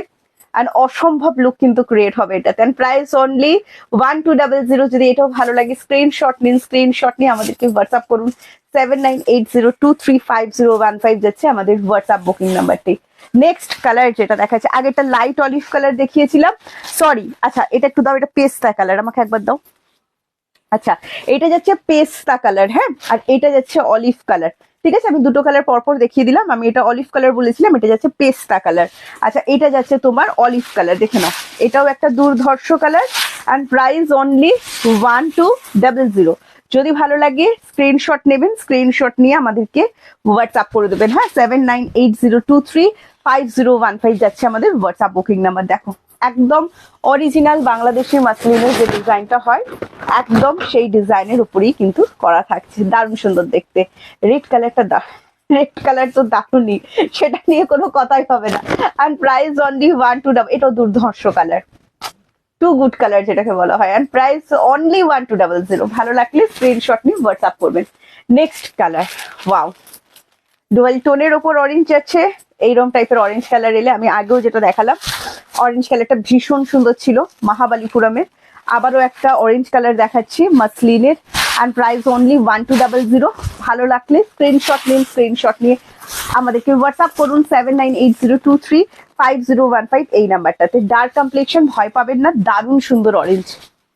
আর অসম্ভব লুক কিন্তু ক্রিয়েট হবে এটাতে। Price only 1200। যদি এটাও ভালো লাগে স্ক্রিনশট নিন, স্ক্রিনশট নিয়ে আমাদেরকে হোয়াটসঅ্যাপ করুন। 7980235015 যাচ্ছে আমাদের হোয়াটসঅ্যাপ বুকিং নাম্বারটি। নেক্সট কালার যেটা দেখাচ্ছে, আগেটা লাইট অলিভ কালার দেখিয়েছিলাম, সরি, আচ্ছা এটা একটু দাও, এটা পেস্তা কালার, আমাকে একবার দাও। আচ্ছা, এটা যাচ্ছে পেস্তা কালার। হ্যাঁ, আর এটা যাচ্ছে অলিভ কালার। ঠিক আছে, আমি দুটো কালার পরপর দেখিয়ে দিলাম, আমি এটা অলিভ কালার বলেছিলাম, এটা যাচ্ছে পেস্তা কালার। আচ্ছা, এটা যাচ্ছে তোমার অলিভ কালার, দেখে নাও, এটাও একটা দুর্ধর্ষ কালার, অ্যান্ড প্রাইস অনলি 1200। যদি ভালো লাগে স্ক্রিনশট নেবেন, স্ক্রিনশট নিয়ে আমাদেরকে হোয়াটসঅ্যাপ করে দেবেন। হ্যাঁ, 5015 যাচ্ছে আমাদের হোয়াটসঅ্যাপ বুকিং নাম্বার। দেখো একদম অরিজিনাল বাংলাদেশি মাসলিনের যে ডিজাইনটা হয় একদম সেই ডিজাইনের উপরেই কিন্তু করা থাকছে, দারুণ সুন্দর দেখতে। রেড কালারটা রেড কালার তো দারুণই, সেটা নিয়ে কোনো কথাই হবে না। অ্যান্ড প্রাইস অনলি 1200, এটাও দুর্ধর্ষ কালার, টু গুড কালার যেটাকে বলা হয়। And price only 1200। ভালো লাগলে স্ক্রিনশট নিয়ে হোয়াটসঅ্যাপ করবেন। নেক্সট কালার, ওয়াও, ডুয়াল টোনের ওপর অরেঞ্জ যাচ্ছে। এইরকম টাইপের অরেঞ্জ কালার এলে, আমি আগেও যেটা দেখালাম অরেঞ্জ কালারটা ভীষণ সুন্দর ছিল মহাবালিপুরমের, আবারও একটা অরেঞ্জ কালার দেখাচ্ছি মাসলিনের। And price only 1200। ভালো লাগলে স্ক্রিনশট নিন, স্ক্রিনশট নিয়ে আমাদেরকে হোয়াটসঅ্যাপ করুন 7980235015 এই নাম্বারটাতে। ডার্ক কমপ্লেকশন ভয় পাবেন না, দারুণ সুন্দর অরেঞ্জ,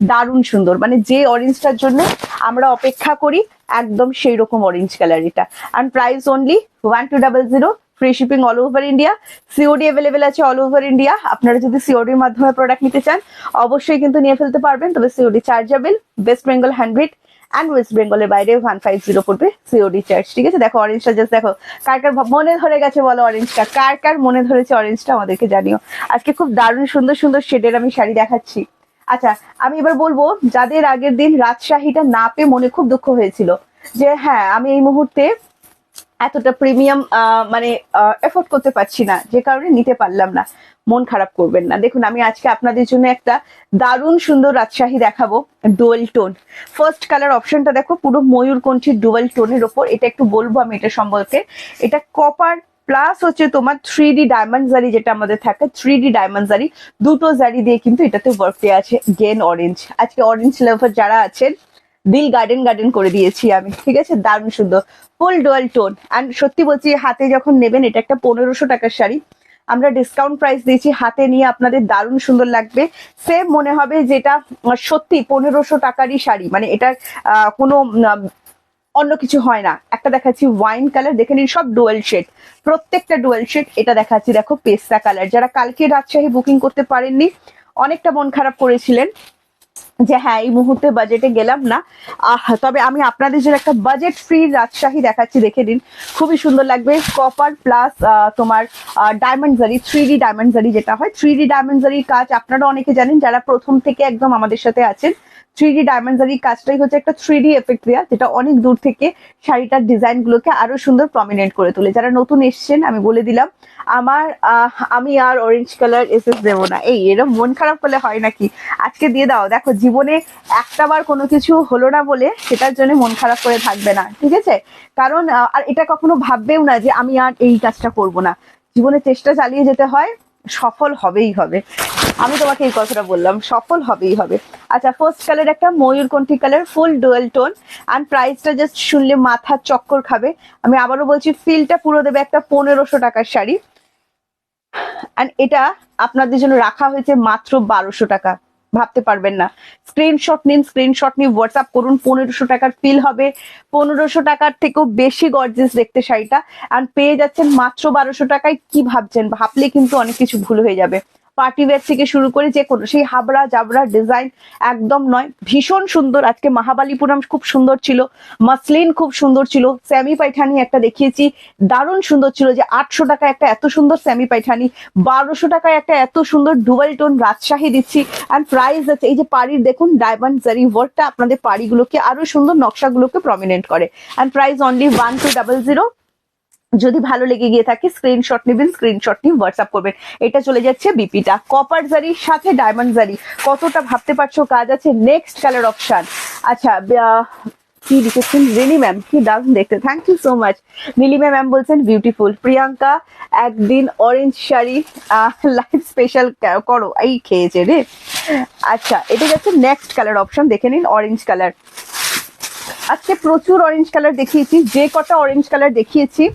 দারুণ সুন্দর, মানে যে অরেঞ্জটার জন্য আমরা অপেক্ষা করি একদম সেই রকম অরেঞ্জ কালার এটা। And price only 1200। Free shipping all over India, COD available আছে অল ওভার ইন্ডিয়া। আপনারা যদি সিওডির মাধ্যমে প্রোডাক্ট নিতে চান অবশ্যই কিন্তু নিয়ে ফেলতে পারবেন, তবে COD chargeable. West Bengal 100 and West বেঙ্গলের বাইরে 150 পড়বে সিওডি চার্জ, ঠিক আছে। দেখো অরেঞ্জটা জাস্ট দেখো, কার কার মনে ধরে গেছে বলো অরেঞ্জটা, কার কার মনে ধরেছে অরেঞ্জটা আমাদেরকে জানিও। আজকে খুব দারুণ সুন্দর সুন্দর শেডের আমি শাড়ি দেখাচ্ছি। আচ্ছা, আমি এবার বলবো যাদের আগের দিন রাজশাহীটা না পেয়ে মনে খুব দুঃখ হয়েছিল যে হ্যাঁ আমি এই মুহূর্তে এতটা প্রিমিয়াম মানে এফোর্ড করতে পারছি না, যে কারণে নিতে পারলাম না, মন খারাপ করবেন না। দেখুন আমি আজকে আপনাদের জন্য একটা দারুণ সুন্দর রাজশাহী দেখাবো, ডুয়াল টোন। ফার্স্ট কালার অপশনটা দেখো, পুরো ময়ূরকণ্ঠী ডুয়াল টোনের ওপর। এটা একটু বলবো আমি এটা সম্পর্কে, এটা কপার প্লাস হচ্ছে তোমার 3D ডায়মন্ড জারি, যেটা আমাদের থাকে 3D ডায়মন্ড জারি, দুটো জারি দিয়ে কিন্তু এটাতে ওয়ার্ক দেওয়া আছে। গেন অরেঞ্জ, আজকে অরেঞ্জ লাভার যারা আছেন দিল গার্ডেন গার্ডেন করে দিয়েছি আমি, ঠিক আছে, দারুণ সুন্দর ফুল ডুয়াল টোন। অ্যান্ড সত্যি বলছি হাতে যখন নেবেন, এটা একটা 1500 টাকার শাড়ি, আমরা ডিসকাউন্ট প্রাইস দিয়েছি, হাতে নিয়ে আপনাদের দারুণ সুন্দর লাগবে। সেম মনে হবে যেটা সত্যি 1500 টাকারই শাড়ি, মানে এটার কোনো অন্য কিছু হয় না। একটা দেখাচ্ছি ওয়াইন কালার, দেখে নিন সব ডুয়াল শেড, প্রত্যেকটা ডুয়াল শেড। এটা দেখাচ্ছি দেখো পেস্তা কালার, যারা কালকে রাজশাহী বুকিং করতে পারেননি অনেকটা মন খারাপ করেছিলেন যে হ্যাঁ এই মুহূর্তে বাজেটে গেলাম না, তবে আমি আপনাদের জন্য একটা বাজেট ফ্রি রাজশাহী দেখাচ্ছি, দেখে নিন খুবই সুন্দর লাগবে। কপার প্লাস তোমার ডায়মন্ড জারি, 3D ডায়মন্ড জারি যেটা হয়, 3D ডায়মন্ড জারির কাজ আপনারা অনেকে জানেন যারা প্রথম থেকে একদম আমাদের সাথে আছেন। 3D ডায়মন্ড জারির কাজটাই হচ্ছে একটা 3D এফেক্ট দেওয়া, যেটা অনেক দূর থেকে শাড়িটার ডিজাইন গুলোকে আরো সুন্দর প্রমিনেন্ট করে তোলে। যারা নতুন এসছেন আমি বলে দিলাম, আমি আর অরেঞ্জ কালার এসএস দেবো না, এই এরকম মন খারাপ করলে হয় নাকি, আজকে দিয়ে দাও। দেখো জীবনে একটা বার কোনো কিছু হলো না বলে সেটার জন্য মন খারাপ করে থাকবে না, ঠিক আছে। কারণ আর এটা কখনো ভাববেও না যে আমি আর এই কাজটা করব না, জীবনে চেষ্টা চালিয়ে যেতে হয়, সফল হবেই হবে। আমি তোমাকে এই কথাটা বললাম, সফল হবেই হবে। আচ্ছা, ফার্স্ট কালার একটা ময়ূরকণ্ঠী colour, full dual tone. And প্রাইসটা জাস্ট শুনলে মাথার চক্কর খাবে। আমি আবারও বলছি ফিলটা পুরো দেবে একটা 1500 টাকার শাড়ি। অ্যান্ড এটা আপনাদের জন্য রাখা হয়েছে মাত্র 1200 টাকা, ভাবতে পারবেন না। স্ক্রিনশট নিন, স্ক্রিনশট নিয়ে হোয়াটসঅ্যাপ করুন। 1500 টাকার ফিল হবে, 1500 টাকার থেকেও বেশি গর্জিয়াস দেখতে শাড়িটা, অ্যান্ড পেয়ে যাচ্ছেন মাত্র 1200 টাকায়। কি ভাবছেন, ভাবলে কিন্তু অনেক কিছু ভুল হয়ে যাবে। পার্টি ওয়্যার থেকে শুরু করে যে কোনো সেই হাবড়া জাবড়া ডিজাইন একদম নয়, ভীষণ সুন্দর। আজকে মহাবালিপুরম খুব সুন্দর ছিল, মাসলিন খুব সুন্দর ছিল, সেমি পাইঠানি একটা দেখিয়েছি দারুণ সুন্দর ছিল, যে 800 টাকায় একটা এত সুন্দর সেমি পাইঠানি, 1200 টাকায় একটা এত সুন্দর ডুয়াল টোন রাজশাহী দিচ্ছি। অ্যান্ড প্রাইস আছে এই যে পাড়ির দেখুন ডায়মন্ড জারি ওয়ার্কটা আপনাদের পাড়িগুলোকে আরো সুন্দর, নকশাগুলোকে প্রমিনেন্ট করে। And price only 1200। যদি ভালো লেগে গিয়ে থাকে স্ক্রিনশট নেবেন, স্ক্রিনশট নিয়ে হোয়াটসঅ্যাপ করবেন। এটা চলে যাচ্ছে বিপিটা, কপার জারির সাথে ডায়মন্ড জারি, কতটা ভাবতে পারছো কাজ আছে। নেক্সট কালার অপশন, আচ্ছা কি লিখেছেন রিনি ম্যাম, কি দারুণ দেখতে, thank you so much. Nilima ma'am বলছেন বিউটিফুল। প্রিয়াঙ্কা একদিন অরেঞ্জ শাড়ি লাইভ স্পেশাল করো, এই খেয়েছে রে। আচ্ছা, এটা যাচ্ছে নেক্সট কালার অপশন, দেখে নিন অরেঞ্জ কালার। আজকে প্রচুর অরেঞ্জ কালার দেখিয়েছি, যে কটা অরেঞ্জ কালার দেখিয়েছি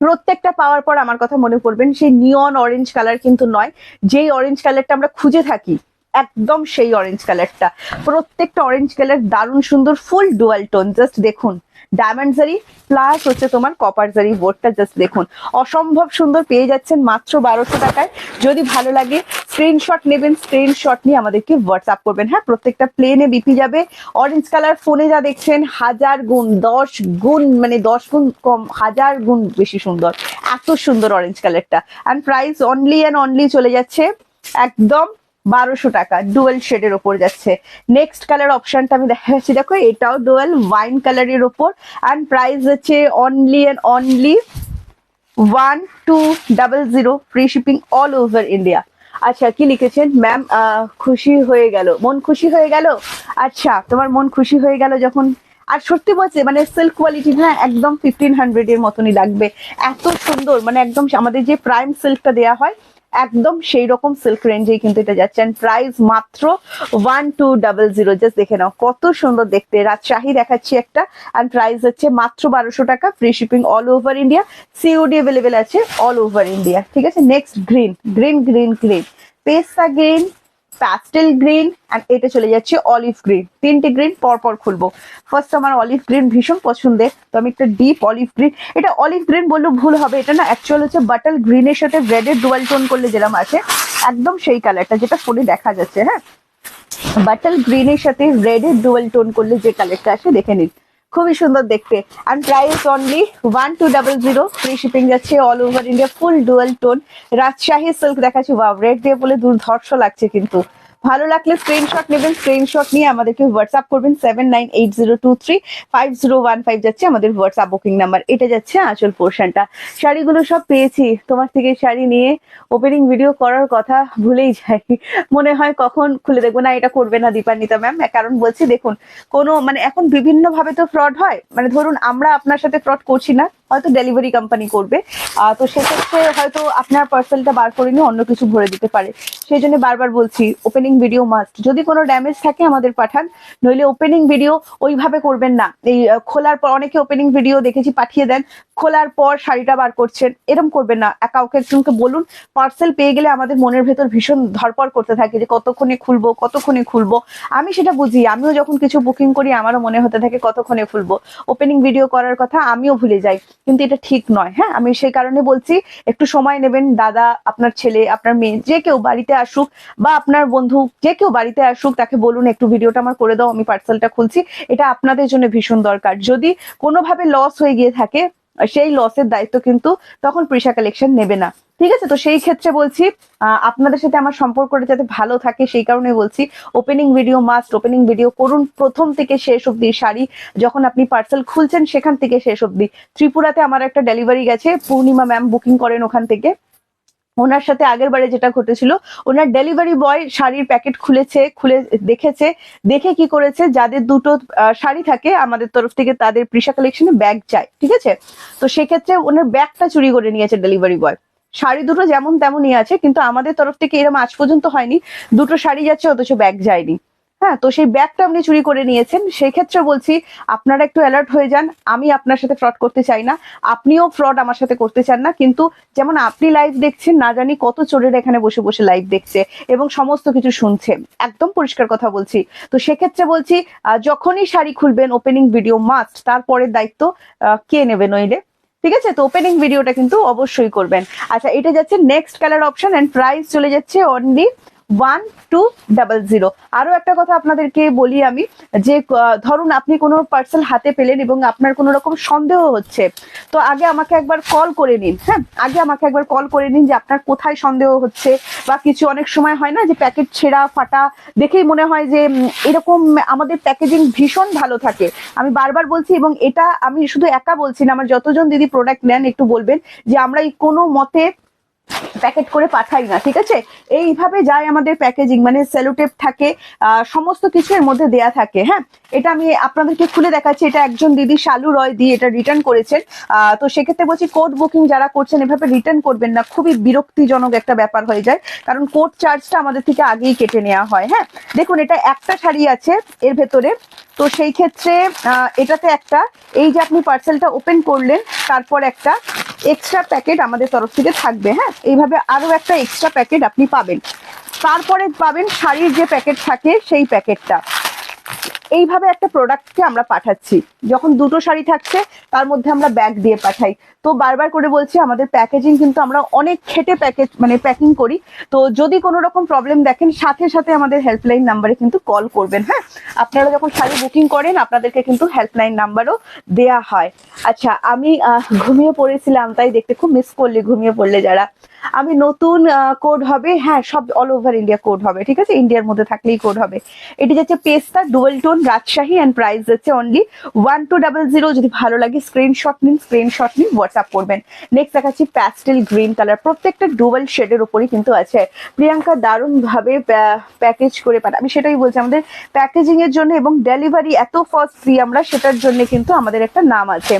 প্রত্যেকটা পাওয়ার পর আমার কথা মনে করবেন সেই নিয়ন অরেঞ্জ কালার কিন্তু নয়, যেই অরেঞ্জ কালারটা আমরা খুঁজে থাকি একদম সেই অরেঞ্জ কালারটা, প্রত্যেকটা অরেঞ্জ কালার দারুণ সুন্দর, ফুল ডুয়াল টোন। জাস্ট দেখুন, ডায়মন্ড জারি প্লাস হচ্ছে তোমার কপার জারি বোর্ডটা, জাস্ট দেখুন অসম্ভব সুন্দর, পেয়ে যাচ্ছেন মাত্র 1200 টাকায়। যদি ভালো লাগে স্ক্রিনশট নেবেন, স্ক্রিনশট নিয়ে আমাদেরকে হোয়াটসঅ্যাপ করবেন। হ্যাঁ, প্রত্যেকটা প্লেনে বিপি যাবে। অরেঞ্জ কালার ফোনে যা দেখছেন 1000 গুণ 10 গুণ, মানে 10 গুণ কম, 1000 গুণ বেশি সুন্দর, এত সুন্দর অরেঞ্জ কালারটা। And price only and only চলে যাচ্ছে একদম 1200 টাকা, ডুয়েল শেডের ওপর যাচ্ছে। নেক্সট কালার অপশনটা আমি দেখাচ্ছি, দেখো এটাও ডুয়েল ওয়াইন কালারের ওপর, অ্যান্ড প্রাইস হচ্ছে only and only 1200, free shipping all over India. আচ্ছা, কি লিখেছেন ম্যাম? খুশি হয়ে গেল, মন খুশি হয়ে গেল। আচ্ছা, তোমার মন খুশি হয়ে গেল যখন, আর সত্যি বলছে মানে সিল্ক কোয়ালিটি না, একদম 1500 এর মতনই লাগবে, এত সুন্দর, মানে একদম আমাদের যে প্রাইম সিল্কটা দেওয়া হয় একদম সেই রকম সিল্ক রেঞ্জেই কিন্তু এটা যাচ্ছে। এন্ড প্রাইস মাত্র 1200। জাস্ট দেখে নাও কত সুন্দর দেখতে, রাজশাহী দেখাচ্ছি একটা, এন্ড প্রাইস হচ্ছে মাত্র 1200 টাকা, free shipping all over India, COD available আছে অল ওভার ইন্ডিয়া। ঠিক আছে, next green green green green, পেস্তা গ্রিন, প্যাস্টেল গ্রিন, এন্ড এটা চলে যাচ্ছে অলিভ গ্রিন। তিনটে গ্রিন পরপর খুলবো। ফার্স্ট আমার অলিভ গ্রিন ভীষণ পছন্দের, তো আমি একটা ডিপ অলিভ গ্রিন, এটা অলিভ গ্রিন বললেও ভুল হবে, এটা না অ্যাকচুয়াল হচ্ছে বাটল গ্রিনের সাথে রেডের ডুয়াল টোন করলে যেরকম আছে একদম সেই কালারটা যেটা ফোনে দেখা যাচ্ছে। হ্যাঁ, বাটল গ্রিনের সাথে রেডের ডুয়াল টোন করলে যে কালারটা আসে দেখে নিন, খুবই সুন্দর দেখতে। And price only 1200, free shipping যাচ্ছে অল ওভার ইন্ডিয়া, ফুল ডুয়াল টোন রাজশাহী সিল্ক দেখাচ্ছি। ওয়াও, রেড দিয়ে বলে দুর্ধর্ষ লাগছে, কিন্তু ভালো লাগলে স্ক্রিনশট নেবেন, স্ক্রিনশট নিয়ে আমাদেরকে হোয়াটসঅ্যাপ করবেন। 7980235015 যাচ্ছে আমাদের হোয়াটসঅ্যাপ বুকিং নাম্বার। এটা যাচ্ছে আঁচল পোর্শনটা। শাড়িগুলো সব পেয়েছি তোমার থেকে, শাড়ি নিয়ে ওপেনিং ভিডিও করার কথা ভুলেই যাই, মনে হয় কখন খুলে দেখবো। না, এটা করবে না দীপান্বিতা ম্যাম, কারণ বলছি দেখুন, কোনো মানে এখন বিভিন্ন ভাবে তো ফ্রড হয়, মানে ধরুন আমরা আপনার সাথে ফ্রড করছি না, হয়তো ডেলিভারি কোম্পানি করবে, তো সেক্ষেত্রে হয়তো আপনার পার্সেলটা বার করে নিয়ে অন্য কিছু ভরে দিতে পারে। সেই জন্য বারবার বলছি ওপেনিং ভিডিও মাস্ট, যদি কোনো ড্যামেজ থাকে আমাদের পাঠান, নইলে ওপেনিং ভিডিও ওইভাবে করবেন না। এই খোলার পর অনেকে ওপেনিং ভিডিও দেখেছি পাঠিয়ে দেন, খোলার পর শাড়িটা বার করছেন, এরকম করবেন না। কাউকে একজনকে বলুন, পার্সেল পেয়ে গেলে আমাদের মনের ভেতর ভীষণ ধরপড় করতে থাকে যে কতক্ষণে খুলবো কতক্ষণে খুলবো। আমি সেটা বুঝি, আমিও যখন কিছু বুকিং করি আমারও মনে হতে থাকে কতক্ষণে খুলবো, ওপেনিং ভিডিও করার কথা আমিও ভুলে যাই, কিন্তু এটা ঠিক নয়। হ্যাঁ, আমি সেই কারণে বলছি একটু সময় নেবেন। দাদা, আপনার ছেলে, আপনার মেয়ে, যে কেউ বাড়িতে আসুক, বা আপনার বন্ধু যে কেউ বাড়িতে আসুক, তাকে বলুন একটু ভিডিওটা আমার করে দাও, আমি পার্সেলটা খুলছি। এটা আপনাদের জন্য ভীষণ দরকার। যদি কোনোভাবে লস হয়ে গিয়ে থাকে, সেই লসের দায়িত্ব কিন্তু তখন প্রিশা কালেকশন নেবে না। ঠিক আছে, তো সেই ক্ষেত্রে বলছি আপনাদের সাথে আমার সম্পর্কটা যাতে ভালো থাকে, সেই কারণে বলছি opening video must. Opening video করুন প্রথম থেকে শেষ অব্দি, শাড়ি যখন আপনি পার্সেল খুলছেন সেখান থেকে শেষ অব্দি। ত্রিপুরাতে আমার একটা ডেলিভারি গেছে, পূর্ণিমা ম্যাম বুকিং করেন ওখান থেকে। ওনার সাথে আগের বারে যেটা ঘটেছিল, ওনার ডেলিভারি বয় শাড়ির প্যাকেট খুলেছে, খুলে দেখেছে, দেখে কি করেছে, যাদের দুটো শাড়ি থাকে আমাদের তরফ থেকে তাদের প্রিশা কালেকশনে ব্যাগ চাই, ঠিক আছে, তো সেক্ষেত্রে ওনার ব্যাগটা চুরি করে নিয়েছে ডেলিভারি বয়। শাড়ি দুটো যেমন তেমনই আছে, কিন্তু আমাদের তরফ থেকে এরকম আজ পর্যন্ত হয়নি দুটো শাড়ি যাচ্ছে অথচ ব্যাগ যায়নি। হ্যাঁ, তো সেই ব্যাগটা আপনি চুরি করে নিয়েছেন। সেই ক্ষেত্রে বলছি আপনারা একটু অ্যালার্ট হয়ে যান। আমি আপনার সাথে ফ্রড করতে চাই না, আপনিও ফ্রড আমার সাথে করতে চান না, কিন্তু যেমন আপনি লাইভ দেখছেন, না জানি কত চোরের এখানে বসে বসে লাইভ দেখছে এবং সমস্ত কিছু শুনছে, একদম পরিষ্কার কথা বলছি। তো সেক্ষেত্রে বলছি যখনই শাড়ি খুলবেন ওপেনিং ভিডিও মাস্ট, তারপরের দায়িত্ব কে নেবে নইলে। ঠিক আছে, তো ওপেনিং ভিডিওটা কিন্তু অবশ্যই করবেন। আচ্ছা, এটা যাচ্ছে next colour option, and price চলে যাচ্ছে অনলি 1200। আরো একটা কথা আপনাদেরকে বলি আমি, যে ধরুন আপনি কোনো পার্সেল হাতে পেলেন এবং আপনার কোনো রকম সন্দেহ হচ্ছে, তো আগে আমাকে একবার কল করে নিন। হ্যাঁ, আগে আমাকে একবার কল করে নিন যে আপনার কোথায় সন্দেহ হচ্ছে বা কিছু। অনেক সময় হয় না যে প্যাকেট ছেঁড়া ফাটা দেখেই মনে হয় যে এরকম। আমাদের প্যাকেজিং ভীষণ ভালো থাকে, আমি বারবার বলছি, এবং এটা আমি শুধু একা বলছি না, আমার যতজন দিদি প্রোডাক্ট নেন একটু বলবেন যে আমরা এই কোনো মতে প্যাকেট করে পাঠাই না। ঠিক আছে, এইভাবে যায় আমাদের প্যাকেজিং, মানে সেলোটেপ থাকে, সমস্ত কিছু এর মধ্যে দেয়া থাকে। হ্যাঁ, এটা আমি আপনাদেরকে খুলে দেখাচ্ছি। এটা একজন দিদি শালু রয় দিয়ে এটা রিটার্ন করেছেন। তো সেক্ষেত্রে বলছি কোড বুকিং যারা করছেন এভাবে রিটার্ন করবেন না, খুবই বিরক্তিজনক একটা ব্যাপার হয়ে যায়, কারণ কোড চার্জটা আমাদের থেকে আগেই কেটে নেওয়া হয়। হ্যাঁ, দেখুন এটা একটা শাড়ি আছে এর ভেতরে, তো সেই ক্ষেত্রে এটাতে একটা, এই যে আপনি পার্সেলটা ওপেন করলেন তারপর একটা, এক্সট্রা প্যাকেট আমাদের তরফ থেকে থাকবে। হ্যাঁ, এইভাবে আরো একটা এক্সট্রা প্যাকেট আপনি পাবেন। তারপরে পাবেন শাড়ির যে প্যাকেট থাকে সেই প্যাকেটটা। এইভাবে একটা প্রোডাক্টকে আমরা পাঠাচ্ছি। যখন দুটো শাড়ি থাকছে তার মধ্যে আমরা ব্যাগ দিয়ে পাঠাই। তো বারবার করে বলছি, আমাদের প্যাকেজিং কিন্তু আমরা অনেক খেটে প্যাকিং করি। তো যদি কোনো রকম প্রবলেম দেখেন, সাথে সাথে আমাদের হেল্পলাইন নাম্বারে কিন্তু কল করবেন। হ্যাঁ, আপনারা যখন শাড়ি বুকিং করেন আপনাদেরকে কিন্তু হেল্পলাইন নাম্বারও দেয়া হয়। আচ্ছা, আমি ঘুমিয়ে পড়েছিলাম, তাই দেখতে খুব মিস করলে ঘুমিয়ে পড়লে যারা। আমি নতুন কোড হবে, হ্যাঁ সব অল ওভার ইন্ডিয়া কোড হবে, ঠিক আছে, ইন্ডিয়ার মধ্যে থাকলেই কোড হবে। এটি যাচ্ছে পেস্তা dual tone Rajshahi and price যাচ্ছে অনলি 1200। যদি ভালো লাগে স্ক্রিনশট নিন, হোয়াটসঅ্যাপ করবেন। নেক্সট দেখাচ্ছি প্যাস্টেল গ্রিন কালার, প্রত্যেকটা ডুয়েল শেডের উপরই কিন্তু আছে। প্রিয়াঙ্কা দারুণ ভাবে প্যাকেজ করে পাঠায়, আমি সেটাই বলছি, আমাদের প্যাকেজিং এর জন্য এবং ডেলিভারি এত ফাস্ট ফ্রি আমরা, সেটার জন্য কিন্তু আমাদের একটা নাম আছে।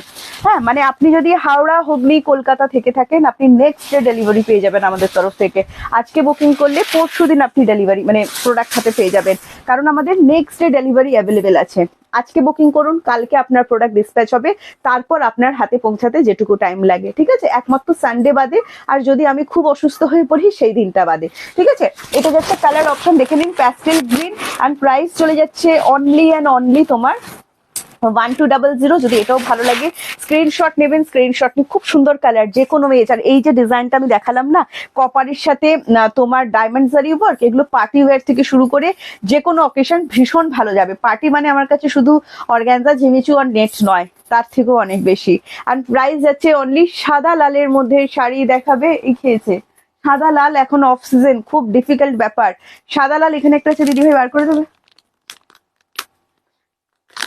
হ্যাঁ, মানে আপনি যদি হাওড়া, হুগলি, কলকাতা থেকে থাকেন, আপনি নেক্সট ডে ডেলিভারি পেয়ে যাবেন আমাদের তরফ থেকে। আজকে বুকিং করলে পরশু দিন আপনি ডেলিভারি মানে প্রোডাক্ট হাতে পেয়ে যাবেন, কারণ আমাদের নেক্সট ডে ডেলিভারি অ্যাভেলেবেল আছে। আজকে বুকিং করুন, কালকে আপনার প্রোডাক্ট ডিসপ্যাচ হবে, তারপর আপনার হাতে পৌঁছাতে যেটুকু টাইম লাগে, ঠিক আছে, একমাত্র সানডে বাদে, আর যদি আমি খুব অসুস্থ হয়ে পড়ি সেই দিনটা বাদে, ঠিক আছে। এটা যাচ্ছে কালার অপশন, দেখে নিন, প্যাস্টেল গ্রিন, অ্যান্ড প্রাইস চলে যাচ্ছে অনলি অ্যান্ড অনলি তোমার 1200। যদি এটাও ভালো লাগে স্ক্রিনশট নেবেন, স্ক্রিনশট নিয়ে, খুব সুন্দর কালার, যে কোনো মেয়ে। আর এই যে ডিজাইনটা আমি দেখালাম না, কপারের সাথে তোমার ডায়মন্ড জারি ওয়ার্ক, এগুলো পার্টি ওয়্যার থেকে শুরু করে যে কোনো অকেশন ভীষণ ভালো যাবে। পার্টি মানে আমার কাছে শুধু অর্গানজা, জিমিচু আর নেট নয়, তার থেকেও অনেক বেশি। আর প্রাইস যাচ্ছে অনলি, সাদা লালের মধ্যে শাড়ি দেখাবে, এই খেয়েছে সাদা লাল, এখন অফ সিজন, খুব ডিফিকাল্ট ব্যাপার। সাদা লাল এখানে একটা আছে, দিদি ভাই বার করে দেবে,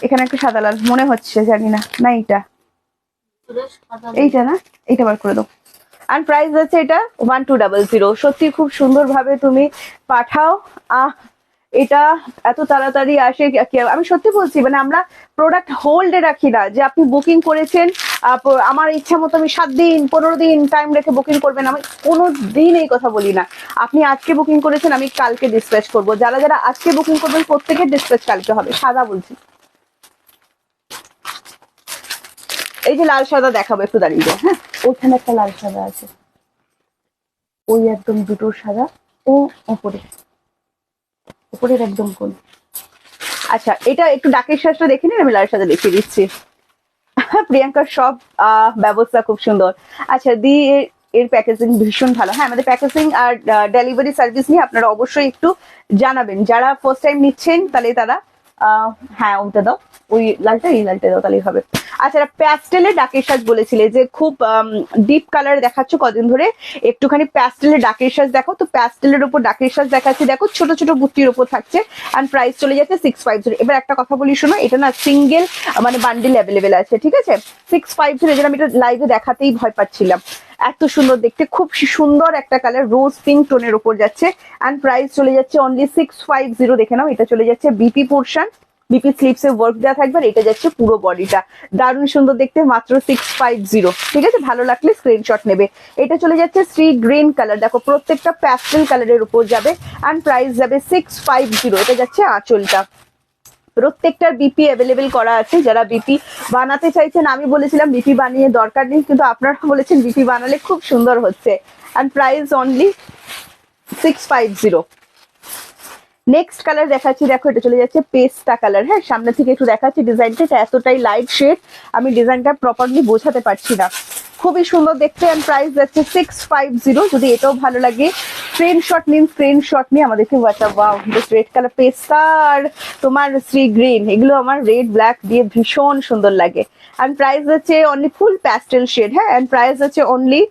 এখানে একটা সাদা লাল মনে হচ্ছে, জানি না, না এইটা না, এইটা বার করে দাও। আর প্রাইস আছে এটা 1200। সত্যি খুব সুন্দর ভাবে তুমি পাঠাও। এটা এত তাড়াতাড়ি আসে, আমি সত্যি বলছি, মানে আমরা প্রোডাক্ট হোল্ডে রাখি না, যে আপনি বুকিং করেছেন আমার ইচ্ছা মতো আমি 7 দিন 15 দিন টাইম রেখে বুকিং করবেন, আমি কোনো দিন এই কথা বলি না। আপনি আজকে বুকিং করেছেন, আমি কালকে ডিসপ্যাচ করবো। যারা যারা আজকে বুকিং করবেন প্রত্যেকের ডিসপ্যাচ কালকে হবে। সাদা বলছি, এই যে লাল সাদা দেখাবো, একটু দাঁড়িয়ে যাও। হ্যাঁ, ওখানে একটা লাল সাদা আছে, ওই একদম দুটো সাদা, ও উপরের একদম কোন। আচ্ছা, এটা একটু ডাকের শ্বাসটা দেখে নিন, আমি লাল সাদা দেখিয়ে দিচ্ছি। প্রিয়াঙ্কার সব ব্যবস্থা খুব সুন্দর। আচ্ছা, এর প্যাকেজিং ভীষণ ভালো। হ্যাঁ, আমাদের প্যাকেজিং আর ডেলিভারি সার্ভিস নিয়ে আপনারা অবশ্যই একটু জানাবেন। যারা ফার্স্ট টাইম নিচ্ছেন তাহলে তারা হ্যাঁ ওইটা দাও, ওই লালটা, এই লালটা দাও, তাহলেই হবে। আচ্ছা, প্যাস্টেলে ডাকের সাজ বলেছিলে যে খুব ডিপ কালার দেখাচ্ছ কদিন ধরে, একটুখানি প্যাস্টেলে ডাকের সাজ দেখো। তো প্যাস্টেলের উপর ডাকের সাজ দেখাচ্ছি, দেখো ছোট ছোট বুটির উপর থাকছে, অ্যান্ড প্রাইস চলে যাচ্ছে 650। এবার একটা কথা বলি শোনো, এটা না সিঙ্গেল মানে বান্ডিল অ্যাভেলেবেল আছে, ঠিক আছে, 650। এর জন্য আমি এটা লাইভে দেখাতেই ভয় পাচ্ছিলাম, এত সুন্দর দেখতে, খুব সুন্দর একটা কালার, রোজ পিঙ্ক টোনের উপর যাচ্ছে, অ্যান্ড প্রাইস চলে যাচ্ছে অনলি 650। দেখে নাও, এটা চলে যাচ্ছে বিপি পোর্শন, বিপি স্লিপসে ওয়ার্ক দেওয়া থাকবে, আর এটা যাচ্ছে পুরো বডিটা, দারুণ সুন্দর দেখতে, মাত্র 650। ঠিক আছে, ভালো লাগলে স্ক্রিনশট নেবে। এটা চলে যাচ্ছে সি গ্রিন কালার, দেখো প্রত্যেকটা প্যাস্টেল কালারের উপর যাবে, অ্যান্ড প্রাইস যাবে 650। এটা যাচ্ছে আঁচলটা, প্রত্যেকটার বিপি অ্যাভেলেবেল করা আছে। যারা বিপি বানাতে চাইছেন, আমি বলেছিলাম বিপি বানিয়ে দরকার নেই, কিন্তু আপনারা বলেছেন বিপি বানালে খুব সুন্দর হচ্ছে, and price only 650। Next colour দেখাচ্ছি, দেখো এটা চলে যাচ্ছে পেস্টা কালার। হ্যাঁ, সামনে থেকে একটু দেখাচ্ছি ডিজাইনটা, এটা এতটাই লাইট শেড আমি ডিজাইনটা প্রপারলি বোঝাতে পারছি না, খুবই সুন্দর দেখতে, এন্ড প্রাইস যাচ্ছে 650। যদি এটাও ভালো লাগে স্ক্রিনশট নিন, স্ক্রিনশট নিয়ে আমাদেরকে হোয়াটসঅ্যাপ। ওয়াও, রেড কালার পেস্টা আর তোমার সি গ্রিন, এগুলো আমার রেড ব্ল্যাক দিয়ে ভীষণ সুন্দর লাগে, এন্ড প্রাইস যাচ্ছে অনলি ফুল প্যাস্টেল শেড। হ্যাঁ, এন্ড প্রাইস যাচ্ছে অনলি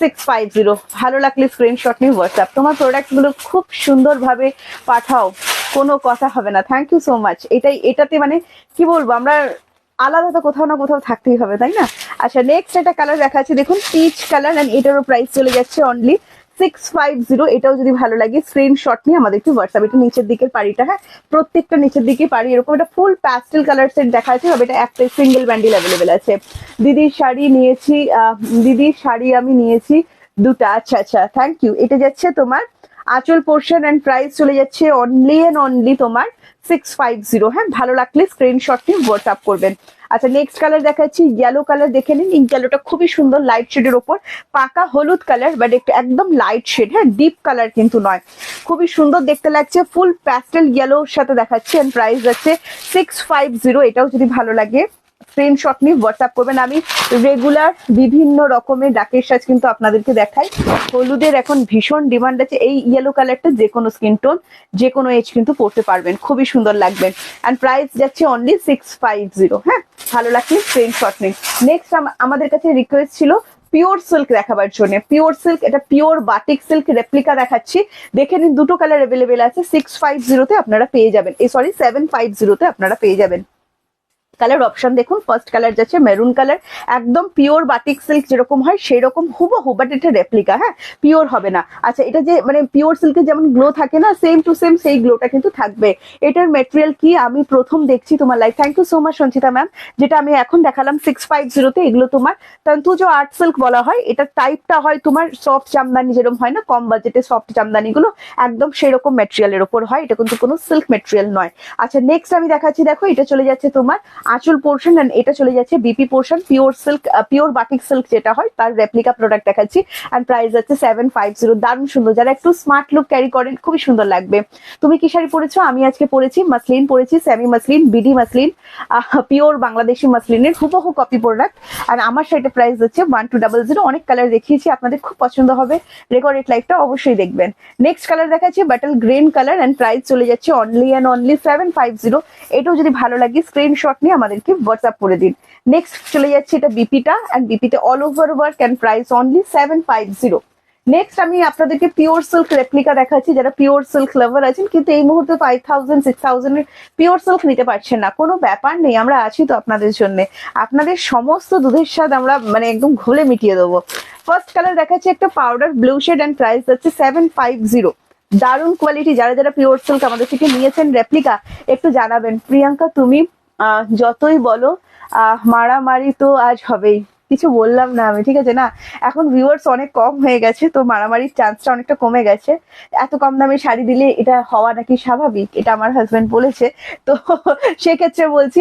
650। ভালো লাগলে স্ক্রিনশট নিয়ে হোয়াটসঅ্যাপ। তোমার প্রোডাক্ট গুলো খুব সুন্দরভাবে পাঠাও, কোনো কথা হবে না। Thank you so much. এটাতে মানে কি বলবো, আমরা আলাদা তো কোথাও না কোথাও থাকতেই হবে, তাই না? আচ্ছা, নেক্সট একটা কালার দেখাচ্ছি, দেখুন পিচ কালার, এন্ড এটারও প্রাইস চলে যাচ্ছে অনলি 650। এটাও যদি ভালো লাগে স্ক্রিনশট নিয়ে আমাদের একটু হোয়াটসঅ্যাপ। এটা নিচের দিকের পাড়িটা, হ্যাঁ প্রত্যেকটা নিচের দিকে পাড়ি এরকম, এটা ফুল প্যাস্টেল কালার সেট দেখা যাচ্ছে, হবে এটা একটা সিঙ্গেল ব্যান্ডেল অ্যাভেলেবেল আছে। দিদির শাড়ি নিয়েছি, দিদির শাড়ি আমি নিয়েছি দুটা। আচ্ছা আচ্ছা, থ্যাংক ইউ। এটা যাচ্ছে তোমার আঁচল পোর্শন, এন্ড প্রাইস চলে যাচ্ছে অনলি এন্ড অনলি তোমার 650। হ্যাঁ, ভালো লাগলে স্ক্রিনশট নিয়ে হোয়াটসঅ্যাপ করবেন। আচ্ছা নেক্সট কালার দেখাচ্ছি ইয়েলো কালার, দেখে নিন এই ইয়েলোটা খুবই সুন্দর লাইট শেডের ওপর, পাকা হলুদ কালার বাট একটু একদম লাইট শেড, হ্যাঁ ডিপ কালার কিন্তু নয়, খুবই সুন্দর দেখতে লাগছে, ফুল প্যাস্টেল ইয়েলোর সাথে দেখাচ্ছি। এন্ড প্রাইস যাচ্ছে 650। এটাও যদি ভালো লাগে স্ক্রিনশট নিয়ে হোয়াটসঅ্যাপ করবেন। আমি রেগুলার বিভিন্ন রকমের ডাকের সাজ কিন্তু আপনাদেরকে দেখাই। হলুদের এখন ভীষণ ডিমান্ড আছে, এই ইয়েলো কালারটা যে কোনো স্কিন টোন যে কোনো এজ কিন্তু পড়তে পারবেন, খুবই সুন্দর লাগবে। অ্যান্ড প্রাইস যাচ্ছে অনলি 650। হ্যাঁ ভালো লাগলে স্ক্রিনশট নিন। নেক্সট আমাদের কাছে রিকোয়েস্ট ছিল পিওর সিল্ক দেখাবার জন্য, পিওর সিল্ক, এটা পিওর বাটিক সিল্ক রেপ্লিকা দেখাচ্ছি, দেখে নিন দুটো কালার অ্যাভেলেবেল আছে, 650 আপনারা পেয়ে যাবেন, এই সরি 750 আপনারা পেয়ে যাবেন। কালার অপশন দেখুন, ফার্স্ট কালার যাচ্ছে মেরুন কালার, একদম পিওর বাটিক সিল্ক যেরকম হয় সেই রকম হুবহু, বাট এটা রেপ্লিকা, হ্যাঁ পিওর হবে না। আচ্ছা এটা যে মানে পিওর সিল্কের যেমন গ্লো থাকে না, সেম টু সেম সেই গ্লোটা কিন্তু থাকবে। এটার মেটেরিয়াল কি আমি প্রথম দেখছি তোমার live, thank you so much Sanchita ma'am. যেটা আমি এখন দেখালাম 650 এগুলো তোমার তন্তুজ আর্ট সিল্ক বলা হয়, এটার টাইপটা হয় তোমার সফট জামদানি যেরকম হয় না, কম বাজেটে সফট জামদানি গুলো একদম সেরকম মেটেরিয়ালের ওপর হয়, এটা কিন্তু কোনো সিল্ক মেটেরিয়াল নয়। আচ্ছা নেক্সট আমি দেখাচ্ছি, দেখো এটা চলে যাচ্ছে তোমার আঁচল পোর্শন, এন্ড এটা চলে যাচ্ছে BP portion, pure silk, pure batik silk যেটা হয় তার রেপ্লিকা প্রোডাক্ট দেখাচ্ছি। এন্ড প্রাইস যাচ্ছে 750। দারুণ সুন্দর, যারা একটু স্মার্ট লুক ক্যারি করেন খুবই সুন্দর লাগবে। তুমি কি শাড়ি পরেছো? আমি আজকে পরেছি মাসলিন, পরেছি semi muslin, BD muslin, pure Bangladeshi মাসলিনের হুবহু কপি প্রোডাক্ট। আর আমার শাড়িটা প্রাইস হচ্ছে 1200। অনেক কালার দেখিয়েছি, আপনাদের খুব পছন্দ হবে, রেকর্ডেড লাইভটা অবশ্যই দেখবেন। নেক্সট কালার দেখাচ্ছি bottle green colour, and price চলে যাচ্ছে অনলি অ্যান্ড অনলি 750। এটাও যদি ভালো লাগে স্ক্রিনশট নিয়ে আমাদেরকে হোয়াটসঅ্যাপ করে দিন। নেক্সট চলে যাচ্ছে এটা বিপিটা, এন্ড বিপিতে all over work, and price only 750। Next আমি আপনাদেরকে পিওর সিল্ক রেপ্লিকা দেখাচ্ছি, যারা পিওর সিল্ক লাভার আছেন কিন্তু এই মুহূর্তে 5000 6000 এর পিওর সিল্ক নিতে পারছেন না, কোনো ব্যাপার নেই, আমরা আছি তো আপনাদের জন্য, আপনাদের সমস্ত দুধের স্বাদ আমরা মানে একদম ঘোলে মিটিয়ে দেবো। ফার্স্ট কালার দেখাচ্ছি একটা powder blue shade, and price হচ্ছে 750। দারুণ কোয়ালিটি, যারা যারা পিওর সিল্ক আমাদের থেকে নিয়েছেন রেপ্লিকা একটু জানাবেন। প্রিয়াঙ্কা তুমি যতই বলো মারামারি তো আজ হবেই, কিছু বললাম না আমি, ঠিক আছে না, এখন ভিউয়ার্স অনেক কম হয়ে গেছে তো মারামারির চান্সটা অনেকটা কমে গেছে। এত কম দামে শাড়ি দিলে এটা হওয়া নাকি স্বাভাবিক, এটা আমার হাজবেন্ড বলেছে, তো সেক্ষেত্রে বলছি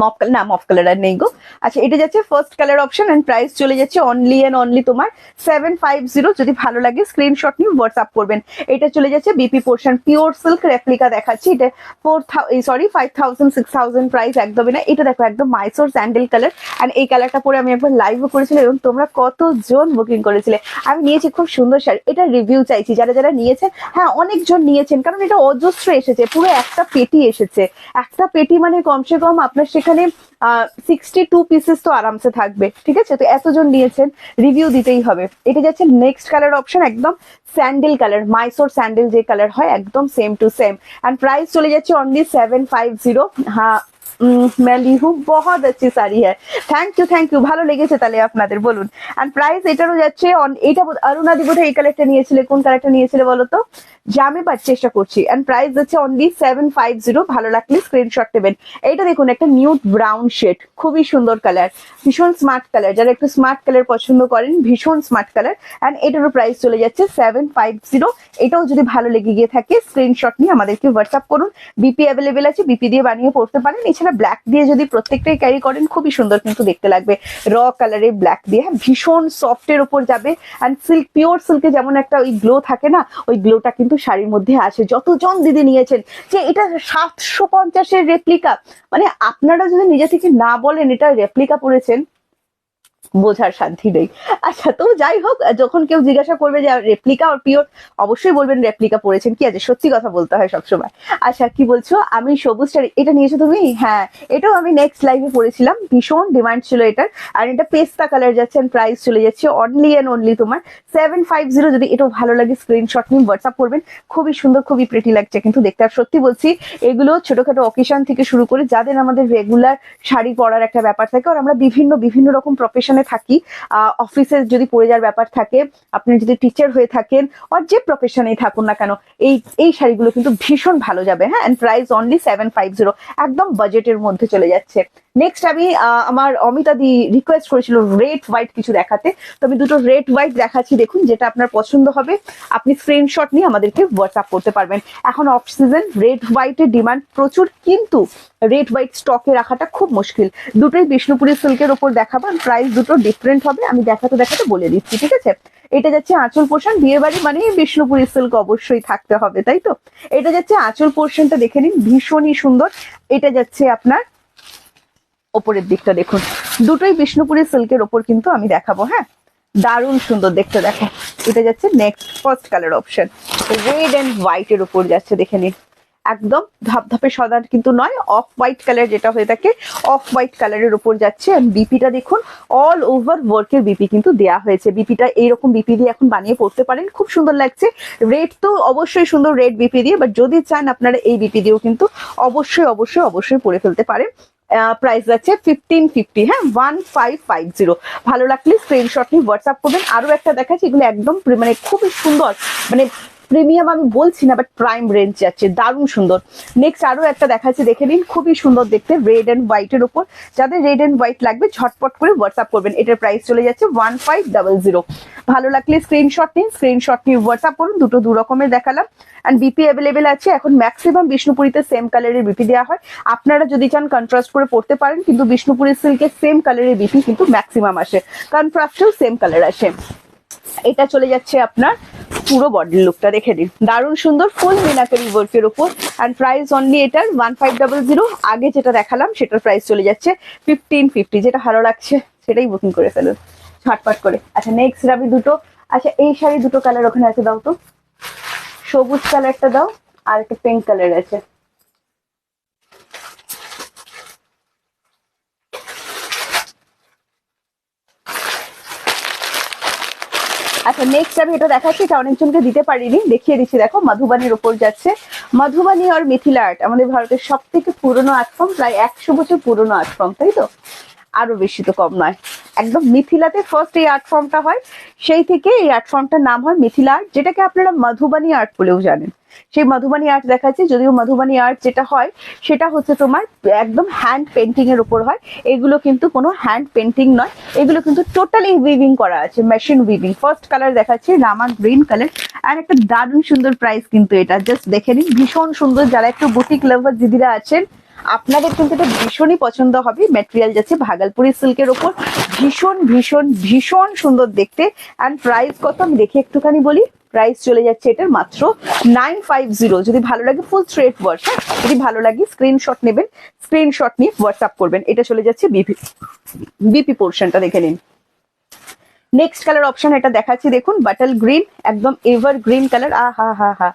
মফ কালার, না মফ কালার আর নেই গো। আচ্ছা এটা যাচ্ছে first colour option, and price চলে যাচ্ছে অনলি অ্যান্ড অনলি তোমার 750। যদি ভালো লাগে স্ক্রিনশট নিয়ে হোয়াটসঅ্যাপ করবেন। এটা চলে যাচ্ছে BP portion, pure silk replica দেখাচ্ছি, এটা 5000 6000 প্রাইস একদমই না। এটা দেখো একদম মাইসোর স্যান্ডেল কালার, এন্ড এই কালারটা পরে আমি একবার লাইভও করেছিলাম এবং তোমরা কতজন বুকিং করেছিলে। আমি নিয়েছি খুব সুন্দর শাড়ি, এটা রিভিউ চাইছি যারা যারা নিয়েছেন, হ্যাঁ অনেকজন নিয়েছেন কারণ এটা অজস্র এসেছে, পুরো একটা পেটি এসেছে, একটা পেটি মানে কমসে কম আপনার সেখানে 62 পিসেস তো আরামসে থাকবে, ঠিক আছে, তো এতজন নিয়েছেন রিভিউ দিতেই হবে। এটা যাচ্ছে নেক্সট কালার অপশন, একদম স্যান্ডেল কালার, মাইসোর স্যান্ডেল যে কালার হয় একদম same to same, and price চলে যাচ্ছে অনলি 750। হ্যাঁ मैं ली हूँ बहुत अच्छी শাড়ি है, থ্যাংক ইউ ভালো লেগেছে তাহলে আপনাদের, বলুন। এন্ড প্রাইস এটারও যাচ্ছে এটা অরুণা দি বোধহয় এই কালারটা নিয়েছিলে, কোন কালারটা নিয়েছিলে বলো তো, জামে পার চেষ্টা করছি। এন্ড প্রাইস যাচ্ছে অনলি 750, ভালো লাগলে স্ক্রিনশট নেবেন। এইটা দেখুন একটা নিউড ব্রাউন শেড, খুবই সুন্দর কালার, ভীষণ স্মার্ট কালার, যারা একটু স্মার্ট কালার পছন্দ করেন ভীষণ স্মার্ট কালার, এন্ড এটারও প্রাইস চলে যাচ্ছে 750। এটাও যদি ভালো লেগে গিয়ে থাকে স্ক্রিনশট নিয়ে আমাদেরকে হোয়াটসঅ্যাপ করুন। বিপি অ্যাভেলেবেল আছে, বিপি দিয়ে বানিয়ে পড়তে পারেন, এছাড়া ব্ল্যাক দিয়ে যদি প্রত্যেকটাই ক্যারি করেন খুবই সুন্দর কিন্তু দেখতে লাগবে, র কালারে ব্ল্যাক দিয়ে, হ্যাঁ ভীষণ সফটের উপর যাবে। এন্ড সিল্ক, পিওর সিল্কে যেমন একটা ওই গ্লো থাকে না, ওই গ্লোটা কিন্তু শাড়ির মধ্যে আছে। যতজন দিদি নিয়েছেন যে এটা 750-এর রেপ্লিকা, মানে আপনারা যদি নিজে থেকে না বলেন এটা রেপ্লিকা পড়েছেন বোঝার শান্তি নেই। আচ্ছা তো যাই হোক, যখন কেউ জিজ্ঞাসা করবে যে রেপ্লিকা আর পিওর, অবশ্যই বলবেন রেপ্লিকা পড়েছেন, কি আছে সত্যি কথা বলতে হয় সবসময়। আচ্ছা কি বলছো, আমি সবুজ শাড়ি, এটা নিয়েছো তুমি? হ্যাঁ এটাও আমি নেক্সট লাইভে পরেছিলাম, ভীষণ ডিমান্ড ছিল এটার, আর এটা পেস্তা কালার যাচ্ছে, প্রাইস চলে যাচ্ছে অনলি অ্যান্ড অনলি তোমার 750। যদি এটাও ভালো লাগে স্ক্রিনশট নিয়ে হোয়াটসঅ্যাপ করবেন, খুবই সুন্দর খুবই প্রেটি লাগছে কিন্তু দেখতে। আর সত্যি বলছি এগুলো ছোটখাটো অকেশন থেকে শুরু করে যাদের আমাদের রেগুলার শাড়ি পরার একটা ব্যাপার থাকে, আর আমরা বিভিন্ন রকম প্রফেশনে থাকি, অফিসে যদি পড়ে যাওয়ার ব্যাপার থাকে, আপনি যদি টিচার হয়ে থাকেন আর যে প্রফেশনেই থাকুন না কেন, এই শাড়িগুলো কিন্তু ভীষণ ভালো যাবে। হ্যাঁ, এন্ড প্রাইস অনলি 750, একদম বাজেটের মধ্যে চলে যাচ্ছে। নেক্সট আমি আমার অমিতা দি রিকোয়েস্ট করেছিল রেড হোয়াইট কিছু দেখাতে, তো আমি দুটো রেড হোয়াইট দেখাচ্ছি, দেখুন যেটা আপনার পছন্দ হবে আপনি স্ক্রিনশট নিয়ে আমাদেরকে হোয়াটসঅ্যাপ করতে পারবেন। এখন অফ সিজন, রেড হোয়াইটের ডিমান্ড প্রচুর, কিন্তু রেড হোয়াইট স্টকে রাখাটা খুব মুশকিল। দুটোই বিষ্ণুপুরি সিল্কের ওপর দেখাবো, প্রাইস দুটো ডিফারেন্ট হবে, আমি দেখাতে দেখাতে বলে দিচ্ছি, ঠিক আছে। এটা যাচ্ছে আঁচল পোর্শন, বিয়ে বাড়ি মানে বিষ্ণুপুরি সিল্ক অবশ্যই থাকতে হবে, তাই তো। এটা যাচ্ছে আঁচল পোর্শনটা, দেখে নিন ভীষণই সুন্দর। এটা যাচ্ছে আপনার ওপরের দিকটা, দেখুন দুটোই বিষ্ণুপুরি সিল্কের ওপর কিন্তু আমি দেখাবো। হ্যাঁ, দারুণ সুন্দর দেখতে, দেখো। এটা যাচ্ছে next first colour option, red and white এর উপর যাচ্ছে, দেখে নিন একদম ধপধপে সাদা কিন্তু নয়, অফ হোয়াইট কালার যেটা হয়ে থাকে, অফ হোয়াইট কালারের উপর যাচ্ছে। বিপিটা দেখুন, অল ওভার ওয়ার্কের বিপি কিন্তু দেয়া হয়েছে। বিপিটা এইরকম বিপি দিয়ে এখন বানিয়ে পড়তে পারেন, খুব সুন্দর লাগছে। রেড তো অবশ্যই সুন্দর, রেড বিপি দিয়ে, বাট যদি চান আপনারা এই বিপি দিয়েও কিন্তু অবশ্যই অবশ্যই অবশ্যই পরে ফেলতে পারেন। প্রাইস যাচ্ছে 1550, হ্যাঁ 1550। ভালো লাগলে স্ক্রিনশট নিয়ে হোয়াটসঅ্যাপ করবেন। আরো একটা দেখাচ্ছি, এগুলো একদম মানে খুবই সুন্দর, মানে প্রিমিয়াম আমি বলছি না, বাট প্রাইম রেঞ্জ যাচ্ছে, দারুণ সুন্দর। নেক্সট আরো একটা দেখাচ্ছি, দেখে নিন খুবই সুন্দর দেখতে, রেড এন্ড হোয়াইট এর উপর। যাদের রেড এন্ড হোয়াইট লাগবে ঝটপট করে হোয়াটসঅ্যাপ করবেন, এটার প্রাইস চলে যাচ্ছে 1500। ভালো লাগলে স্ক্রিনশট নিন, স্ক্রিনশট নিয়ে হোয়াটসঅ্যাপ করুন। দুটো দু রকমের দেখালাম, এন্ড বিপি অ্যাভেলেবেল আছে। এখন ম্যাক্সিমাম বিষ্ণুপুরিতে সেম কালারের বিপি দেওয়া হয়, আপনারা যদি চান কন্ট্রাস্ট করে পড়তে পারেন, কিন্তু বিষ্ণুপুরি সিল্কের সেম কালারের বিপি কিন্তু ম্যাক্সিমাম আসে, কন্ট্রাস্টেও সেম কালার আসে। এটা চলে যাচ্ছে আপনার পুরো বডির লুকটা, দেখে দিন দারুণ সুন্দর, ফুল মিনাকারি ওয়ার্কের উপর। এন্ড প্রাইস অনলি এটার 1500। আগে যেটা দেখালাম সেটার প্রাইস চলে যাচ্ছে 1550। যেটা ভালো লাগছে সেটাই বুকিং করে ফেলুন ঝটপট করে। আচ্ছা নেক্সট আমি দুটো, আচ্ছা এই শাড়ি দুটো কালার ওখানে আছে, দাও তো, সবুজ কালারটা দাও, আর একটা পিঙ্ক কালার আছে। আচ্ছা নেক্সট আমি এটা দেখাচ্ছি, এটা অনেকজনকে দিতে পারিনি, দেখিয়ে দিচ্ছি, দেখো মধুবানির ওপর যাচ্ছে। মধুবানি আর মিথিলা আর্ট আমাদের ভারতের সব থেকে পুরনো আর্ট ফর্ম, প্রায় 100 বছর পুরনো আর্ট ফর্ম, তাই তো, আরো বেশি তো কম নয়। একদম মিথিলাতে ফার্স্ট এই আর্ট ফর্মটা হয়, সেই থেকে এই আর্ট ফর্মটার নাম হয় মিথিলা আর্ট, যেটাকে আপনারা মধুবানি আর্ট বলেও জানেন। সেই মধুবানি আর্ট দেখাচ্ছি, যদিও মধুবানি আর্ট যেটা হয় সেটা হচ্ছে তোমার একদম হ্যান্ড পেন্টিং এর উপর হয়, এগুলো কিন্তু কোনো হ্যান্ড পেন্টিং নয়, এগুলো কিন্তু টোটালি উইভিং করা আছে, মেশিন উইভিং। ফার্স্ট কালার দেখাচ্ছি রামা গ্রিন কালার, আর একটা দারুণ সুন্দর প্রাইস কিন্তু এটা, জাস্ট দেখে নিন ভীষণ সুন্দর। যারা একটু বুটিক লাভার দিদিরা আছেন আপনাদের কিন্তু এটা ভীষণই পছন্দ হবে। ম্যাটেরিয়াল যাচ্ছে ভাগলপুরি সিল্কের ওপর, ভীষণ ভীষণ ভীষণ সুন্দর দেখতে। অ্যান্ড প্রাইস কত আমি দেখি একটুখানি বলি, প্রাইস চলে যাচ্ছে এটার মাত্র 950। যদি ভালো লাগে ফুল স্ট্রেট ওয়ার্ক, হ্যাঁ যদি ভালো লাগে স্ক্রিনশট নেবেন, স্ক্রিনশট নিয়ে হোয়াটসঅ্যাপ করবেন। এটা চলে যাচ্ছে বিপি, বিপি পোর্শনটা দেখে নিন। নেক্সট কালার অপশন এটা দেখাচ্ছি, দেখুন বাটল গ্রিন, একদম এভার গ্রিন কালার, হা হা হা,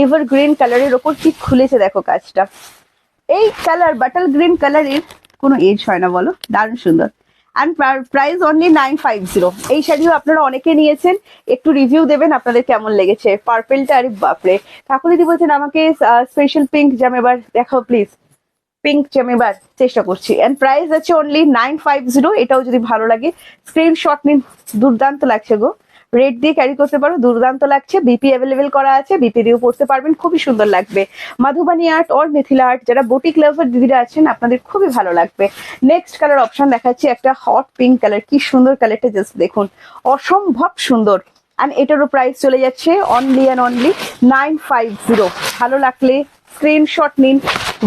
এভার গ্রিন কালারের ওপর কি খুলেছে দেখো কাজটা। এই কালার বাটল গ্রিন কালারের কোনো এজ হয় না বলো, দারুণ সুন্দর। And price only 950। এই শাড়িও আপনারা অনেকে নিয়েছেন, একটু রিভিউ দেবেন আপনাদের কেমন লেগেছে। পার্পেলটা আরে বাপরে, ঠাকুরিদি বলছেন আমাকে স্পেশাল পিঙ্ক জাম এবার দেখাও প্লিজ, পিঙ্ক জাম এবার চেষ্টা করছি। এন্ড প্রাইস আছে অনলি 950। এটাও যদি ভালো লাগে স্ক্রিনশট নিন, দুর্দান্ত লাগছে গো, রেড দিয়ে ক্যারি করতে পারো, দুর্দান্ত লাগছে। বিপি অ্যাভেলেবেল করা আছে, বিপি দিয়েও পড়তে পারবেন, খুবই সুন্দর লাগবে। Madhubani art or Mithila art যারা বুটিক লাভার দিদিরা আছেন আপনাদের খুবই ভালো লাগবে। নেক্সট কালার অপশন দেখাচ্ছি, একটা হট পিঙ্ক কালার, কি সুন্দর কালারটা, জাস্ট দেখুন অসম্ভব সুন্দর। অ্যান্ড এটারও প্রাইস চলে যাচ্ছে অনলি অ্যান্ড অনলি 950। ভালো লাগলে স্ক্রিনশট নিন,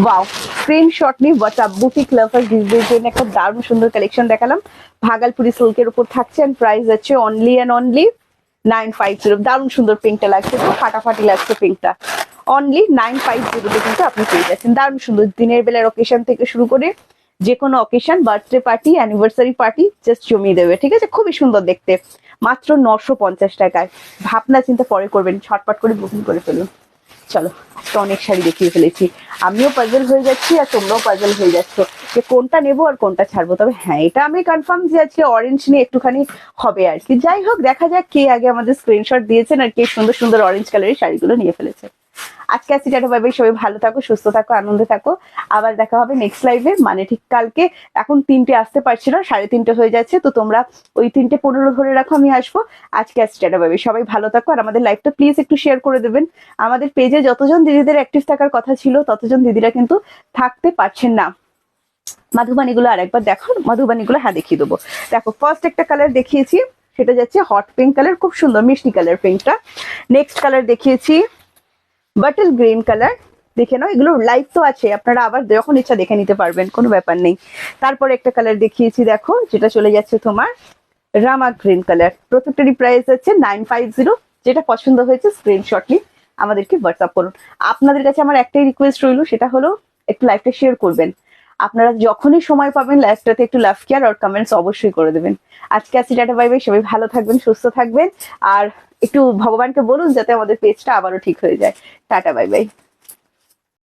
ওয়াও স্ক্রিনশট নিন হোয়াটসঅ্যাপ। বুটিক লাভার দিদিদের জন্য একটা দারুণ সুন্দর কালেকশন দেখালাম, ভাগলপুরি সিল্কের উপর থাকছে। অ্যান্ড প্রাইস আছে অনলি অ্যান্ড অনলি 950। দারুণ সুন্দর পিঙ্কটা লাগছে, তো ফাটাফাটি লাগছে পিঙ্কটা, অনলি 950 কিন্তু আপনি পেয়ে যাচ্ছেন। দারুণ সুন্দর, দিনের বেলার অকেশন থেকে শুরু করে যে কোনো occasion, birthday party, anniversary party just জমিয়ে দেবে, ঠিক আছে, খুবই সুন্দর দেখতে, মাত্র 950 টাকায়। ভাবনা চিন্তা পরে করবেন, ছটপট করে বুকিং করে ফেলুন। চলো আজকে অনেক শাড়ি দেখিয়ে ফেলেছি, আমিও পাজল হয়ে যাচ্ছি আর তোমরাও পাজল হয়ে যাচ্ছ যে কোনটা নেবো আর কোনটা ছাড়বো। তবে হ্যাঁ এটা আমি কনফার্ম যে আজকে অরেঞ্জ নিয়ে একটুখানি হবে আর কি। যাই হোক দেখা যাক কে আগে আমাদের স্ক্রিনশট দিয়েছেন আর কে সুন্দর সুন্দর অরেঞ্জ কালারের শাড়িগুলো নিয়ে ফেলেছে। আজকে আসছি, টাটা বাই বাই, সবাই ভালো থাকো, সুস্থ থাকো, আনন্দে থাকো। আবার দেখা হবে নেক্সট লাইভে, মানে ঠিক কালকে। এখন 3টে আসতে পারছি না, 3:30 হয়ে যাচ্ছে, তো তোমরা ওই 3:15 ধরে রাখো, আমি আসবো। আজকে আসছি, টাটা বাই বাই, সবাই ভালো থাকো। আর আমাদের লাইভটা প্লিজ একটু শেয়ার করে দেবেন। আমাদের পেজে যতজন দিদিদের অ্যাক্টিভ থাকার কথা ছিল ততজন দিদিরা কিন্তু থাকতে পারছেন না। মাধুবানিগুলো আরেকবার দেখো, মাধুবানিগুলো হ্যাঁ দেখিয়ে দেবো। দেখো ফার্স্ট একটা কালার দেখিয়েছি, সেটা যাচ্ছে হট পিঙ্ক কালার, খুব সুন্দর মিষ্টি কালার পিঙ্কটা। নেক্সট কালার দেখিয়েছি বাটল গ্রিন কালার, দেখে নাও, এগুলো লাইভ তো আছে, আপনারা আবার যখন ইচ্ছা দেখে নিতে পারবেন, কোনো ব্যাপার নেই। তারপরে একটা কালার দেখিয়েছি দেখো, যেটা চলে যাচ্ছে তোমার রামা গ্রিন কালার। প্রত্যেকটারই প্রাইস আছে 950। যেটা পছন্দ হয়েছে স্ক্রিনশট নিয়ে আমাদেরকে হোয়াটসঅ্যাপ করুন। আপনাদের কাছে আমার একটাই রিকোয়েস্ট রইল, সেটা হলো একটু লাইভটা শেয়ার করবেন। আপনারা যখনই সময় পাবেন লাইভটাতে একটু লাভ কেয়ার আর কমেন্টস অবশ্যই করে দেবেন। আজকে আসি, টাটা বাই বাই, সবাই ভালো থাকবেন, সুস্থ থাকবেন, আর একটু ভগবানকে বলুন যাতে আমাদের পেজটা আবারও ঠিক হয়ে যায়। Tata bye bye.